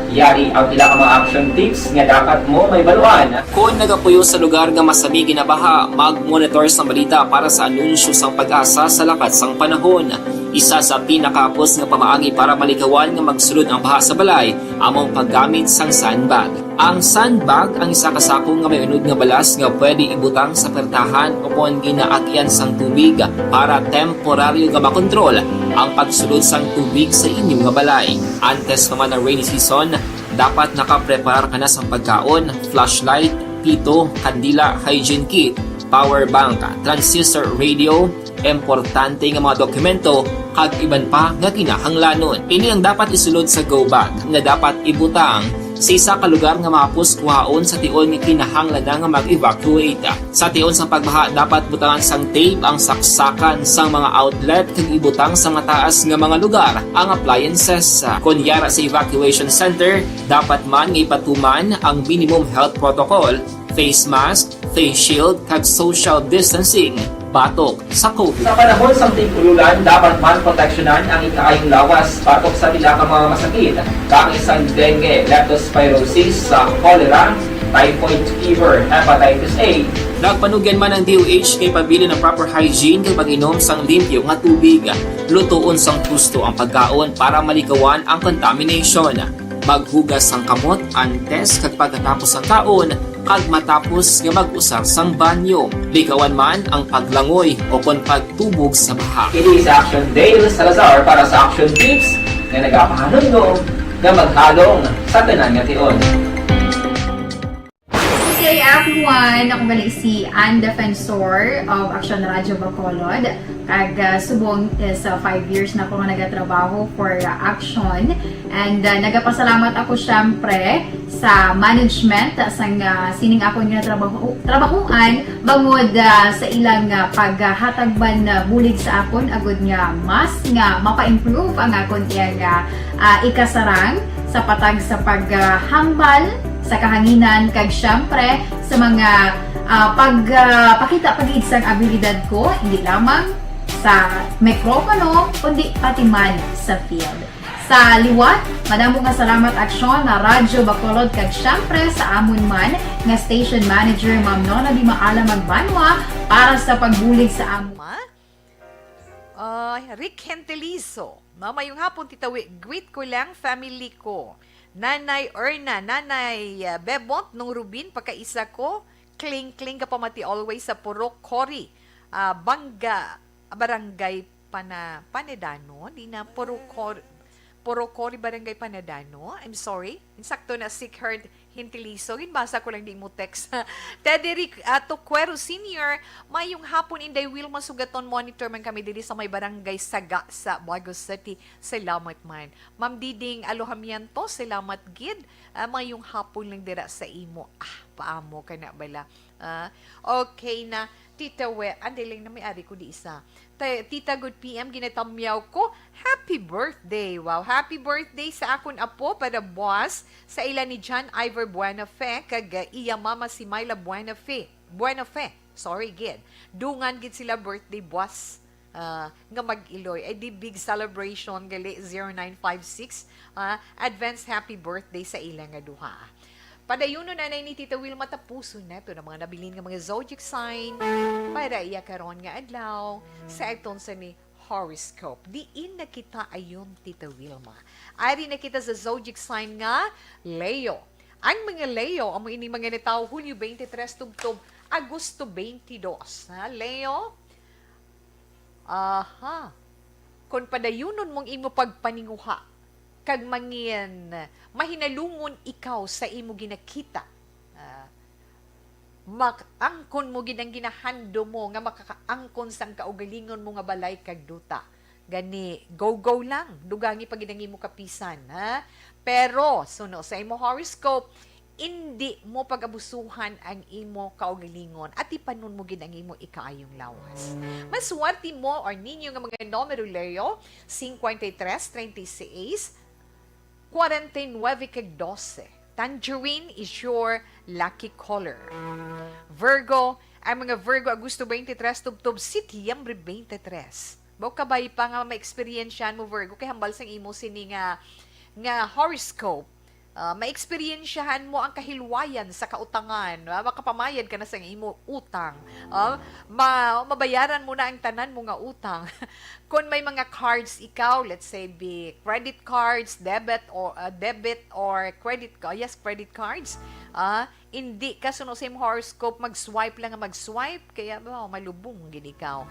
Yari ang pila ka mga action tips nga dapat mo may baluan. Kung nagapuyo sa lugar nga masabi ginabaha, mag-monitor sa balita para sa anunsyo sang pag-asa sa lakat sang panahon. Isa sa pinakapos nga pamaagi para malikawan nga magsulod ang baha sa balay, among paggamit sang sandbag. Ang sandbag ang isa kasakong nga may unod nga balas nga pwede ibutang sa pertahan o kung ginaagyan sang tubig para temporaryo nga makontrol ang pagsulod sang tubig sa inyong nga balay. Antes naman ng rainy season, dapat nakapreparar ka na sa pagkaon, flashlight, pito, kandila, hygiene kit, power bank, transistor radio, importante nga mga dokumento kag iban pa nga kinahanglanon. Ini ang dapat isulod sa go bag nga dapat ibutang sa isa ka lugar nga mapus kuhaon sa tion nga kinahanglan nga mag-evacuate. Sa tion sa pagbaha dapat butangan sang tape ang saksakan sang mga outlet kag ibutang sa mataas nga mga lugar ang appliances. Kunyara sa evacuation center, dapat man nga ipatuman ang minimum health protocol, face mask, face shield kag social distancing. Batok sa COVID. Sa panahon sa tingkululan, dapat man proteksyonan ang ikaayong lawas batok sa pila ka mga masakit. Kang isang dengue, leptospirosis, cholera, typhoid fever, hepatitis A. Nagpanugyan man ang DOH kay pabili ng proper hygiene kay pag-inom sang limpyo nga tubig. Lutuon sang husto ang pagkaon para malikawan ang contamination. Maghugas sang kamot antes kag pagkatapos ang kaon kag matapos nga mag-usar sang banyo. Likawan man ang paglangoy o kon pagtubog sa baha. Ini sa Action Dale Salazar para sa Action Tips nga nagapahanong nga maghalong sa tanan nga tion. Hey everyone! Ako balik si Ann Defensor of Action Radio Bacolod. Kag subong sa 5 years na ako nga nagatrabaho for Action. And nagapasalamat ako syempre sa management sang sining ako nga trabahuan bangod sa ilang paghatagban bulig sa akon agud nga mas nga mapa-improve ang akon nga ikasarang sa patag sa paghambal sa kahanginan kag syempre sa mga pagpakita pagid sang abilidad ko hindi lamang sa mikropono kundi pati man sa field. Sa liwat, madamo nga salamat Aksyon na Radyo Bacolod kag syempre sa amon man nga station manager Ma'am Nona Di Maala Magbanwa para sa pagbulig sa amon. Rick Hentelizo, mamayong hapon titawi, greet ko lang family ko. Nanay Erna, Nanay Bebot, nung Rubin, pagkaisa ko, kling-kling ka pamati always sa Purok Cory, Bangga, Barangay Panedano, di na Purok Cory, Barangay Panedano. I'm sorry. Insakto na sick heart hintiliso. Ginbasa ko lang di mo text. Tederic Toquero Sr., mayong hapon inday will masugaton monitor man kami dili sa may barangay Saga sa Baguio City. Salamat man. Ma'am Diding Alohamianto, salamat gid. Mayong hapon lang dira sa imo. Paamo ka na bala. Okay na. Tita We, andi lang na may-ari ko di isa. Tita Good PM, ginatamyaw ko, happy birthday. Wow, happy birthday sa akon apo para boss sa ila ni John Ivor Buenafe, kag iya mama si Myla Buenafe. Sorry, gid. Dungan gid sila birthday boss. Nga mag-iloy. Ay di big celebration gali 0956. Advance happy birthday sa ila nga duha. Padayuno na ni Tita Will matapuso na ito ng mga nabilin ng mga zodiac sign para iya karon nga adlaw sa aton sa ni horoscope. Diin na kita ayon Tita Wilma. Ari na kita sa zodiac sign nga Leo. Ang mga Leo, amo ini mga nitaw Hulyo 23 tubtob Agosto 22. Leo? Kung padayunon mong imo pagpaninguha, kag mangin mahinalungon ikaw sa imo ginakita. Makangkon mo ginang ginahando mo nga makakaangkon sang kaugalingon mo nga balay kag duta. Gani, go lang. Dugangi pag ginang imo kapisan. Pero, suno sa imo horoscope, hindi mo pag-abusuhan ang imo kaugalingon at ipanon mo ginang imo ikaayong lawas. Maswerte mo or ninyo nga mga numero Leo, 53, 36, 49 kag 12. Tangerine is your lucky color. Virgo, ang mga Virgo, Agosto 23, tubtob, Setyembre 23. Baw kabay pa nga ma-experiensyan mo, Virgo, kay hambal sang imo sini nga horoscope. Ma-experiensyahan mo ang kahilwayan sa kautangan. Makapamayad ka na sa imo utang. Mabayaran mo na ang tanan mo nga utang. Kung may mga cards ikaw, let's say be credit cards, debit or credit cards. Hindi ka suno sa imo horoscope mag-swipe lang nga mag-swipe kaya malubong gid ikaw.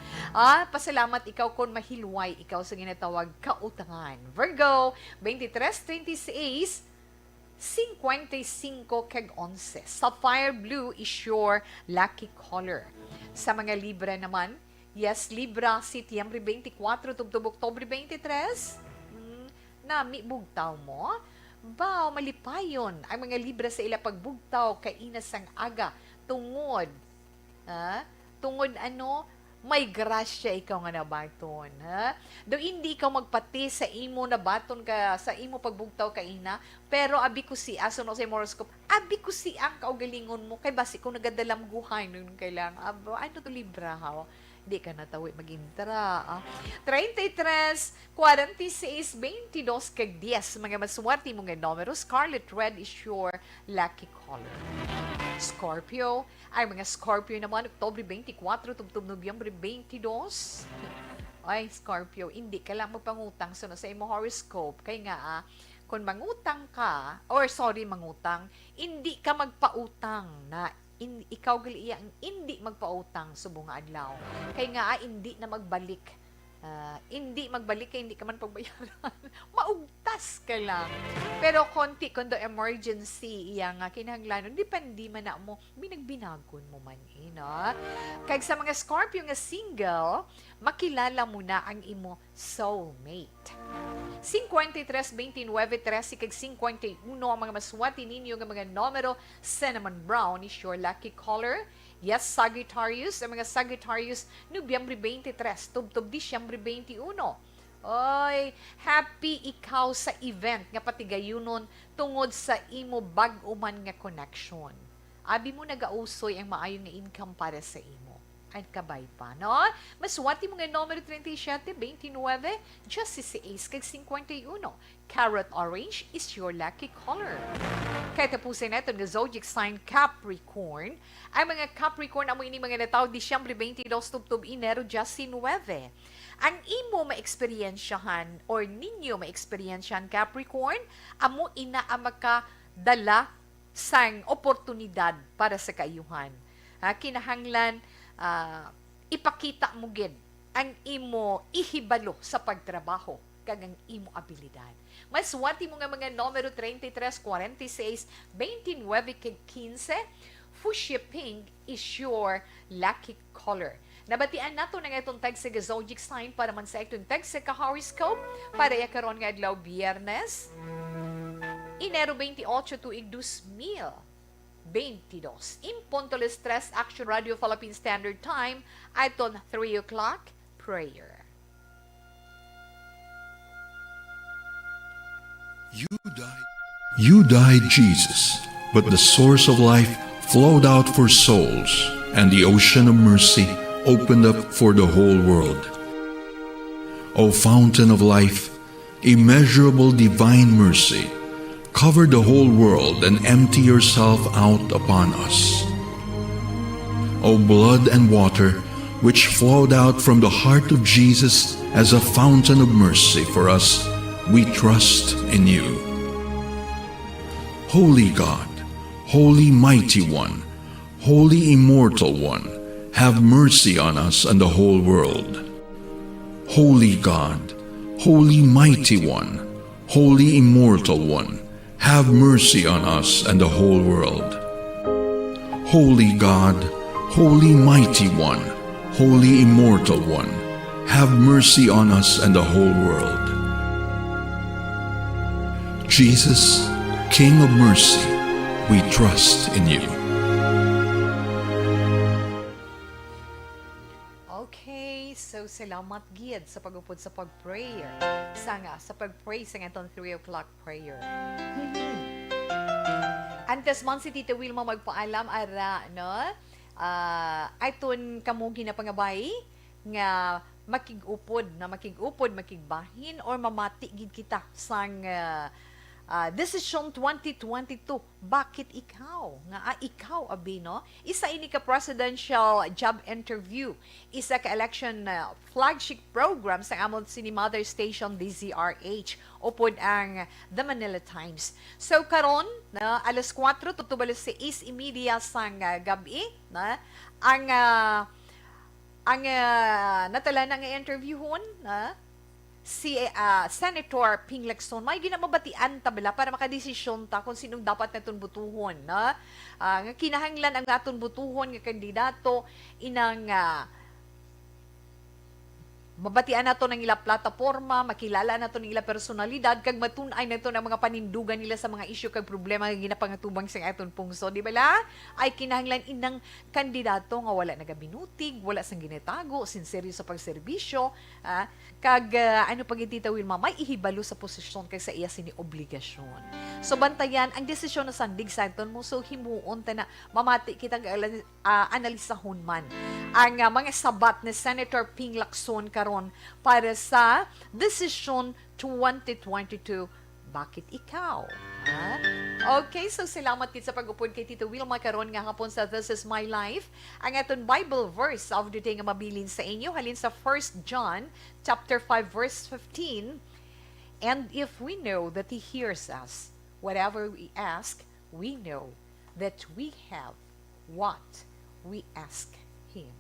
Pasalamat ikaw kung mahilway ikaw sa ginatawag kautangan. Virgo, 23, 26, 55 kag 11. Sapphire blue is your lucky color. Sa mga Libra naman, yes, Libra, Setyembre 24, tubtob Oktobre 23, nami bugtaw mo, malipayon ang mga Libra sa ila pagbugtaw kay inas ang aga, tungod may grasya ikaw nga nabaton. Do hindi ikaw magpati sa imo nabaton ka sa imo pagbugtaw ka ina, pero abi ko si aso no sa horoscope, abi ko si ang kaugalingon mo kay basi ko nagadalam guhay nun kailang ano to Libra di ka natawi magintra. 33, 46, 22 kag 10 mga maswerte mga numero. Scarlet red is your lucky color. Scorpio, ay mga Scorpio naman, Oktobre 24, tubtob Nobyembre 22. Ay, Scorpio, hindi ka lang magpangutang sa imo horoscope. Kaya nga, kung mangutang ka, mangutang, hindi ka magpautang na ikaw gali ang hindi magpautang subong nga adlaw. Kaya nga, hindi na magbalik. Hindi magbalik kay hindi ka man pagbayaran. Maugtas ka lang. Pero konti kundo emergency iya nga kinahanglanon depende man na mo binagbinagon mo man kag sa mga Scorpio nga single makilala mo na ang imo soulmate. 53, 29, 13 kag 51 ang mga maswati ninyo nga mga numero. Cinnamon brown is your lucky color. Yes, Sagittarius, ang mga Sagittarius, Nobyembre 23, tubtob Disyembre 21. Oy, happy ikaw sa event nga patigayunon tungod sa imo bag-uman nga connection. Abi mo nagausoy ang maayong nga income para sa imo. Ay kabay pa, no? Maswati mo nga numero 37, 29, Justice Ace kag 51. Carrot orange is your lucky color. Kaya tapusin natin ng zodiac sign Capricorn. Ang mga Capricorn amo ini mga nataw Disyembre 22 tubtob Enero 19. ang imo maeksperiensyahan or ninyo maeksperiensyahan Capricorn, amo ina ang makadala sang oportunidad para sa kayuhan. Kinahanglan ipakita mo gid ang imo ihibalo sa pagtrabaho kag ang imo abilidad. Mas wati mo nga mga numero 33, 46, 29, 15, fuchsia pink is your lucky color. Nabatian nato na nga itong tag sa zodiac sign para man sa itong tag sa horoscope para karon nga adlaw Biyernes, Enero 28 tuig 2022. In punto alas 3, Action Radio Philippine Standard Time, aton 3 o'clock, prayer. You died, Jesus, but the source of life flowed out for souls, and the ocean of mercy opened up for the whole world. O fountain of life, immeasurable divine mercy, cover the whole world and empty yourself out upon us. O blood and water, which flowed out from the heart of Jesus as a fountain of mercy for us, we trust in you. Holy God, Holy Mighty One, Holy Immortal One, have mercy on us and the whole world. Holy God, Holy Mighty One, Holy Immortal One, have mercy on us and the whole world. Holy God, Holy Mighty One, Holy Immortal One, have mercy on us and the whole world. Jesus, King of mercy, we trust in you. Okay, so salamat gid sa pagupod sa pag-prayer. Sa pag-pray sa itong 3 o'clock prayer. Antes man si Tita Wilma magpaalam ara, no? Ayton kamugi na pangabay nga makigupod, makigbahin or mamati gid kita sang Desisyon 2022, bakit ikaw? Ikaw, abi, no? Isa ini ka presidential job interview. Isa ka election flagship program sa amon sini mother station DZRH. Upod ang The Manila Times. So, karon na alas 4, tutubal sa 6:30 sang gabi, na ang natala na nga interviewon, si Senator Ping Lacson, may ginamabatian tabla para makadesisyon ta kung sinong dapat naton butuhon. Nga kinahanglan ang naton butuhon nga kandidato inang mabatian nato ng ila plataforma, makilala nato ng ila personalidad, kag matunay nato ng mga panindugan nila sa mga isyu kag problema nga ginapangatubang sa aton pungso, di ba la? Ay kinahanglan inang kandidato nga wala nagabinutig, wala sang ginatago, sincere sa pagserbisyo, kag ano pag Tita Wilma, may ihibalo sa posisyon kay sa iya sini obligasyon. So bantayan ang desisyon na sandig sa aton mo, so himuon ta na mamati kitang analisahon man ang mga sabat ni Senator Ping Lacson karon para sa Desisyon 2022, bakit ikaw? Okay, so salamat kit sa pag-upod kay Tito Wilma karon nga hapon sa This Is My Life. Ang aton Bible verse of the day nga mabilin sa inyo halin sa 1 John chapter 5 verse 15. And if we know that He hears us, whatever we ask, we know that we have what we ask Him.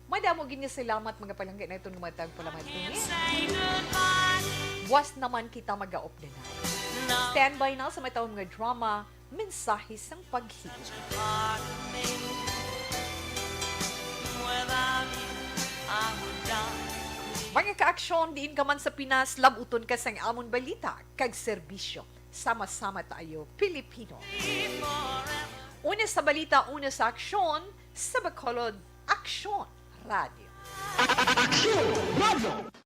Madamo gini salamat mga palangga na itong lumatag palamat niya. Was naman kita mag-aop din. Standby na sa may taong mga drama, mensahe sang paghihirap. Mga ka-aksyon, diin ka man sa Pinas, labuton ka sang amon balita, kag serbisyo. Sama-sama tayo, Pilipino. Una sa balita, una sa aksyon, sa Bacolod Aksyon Radio. Action Radio!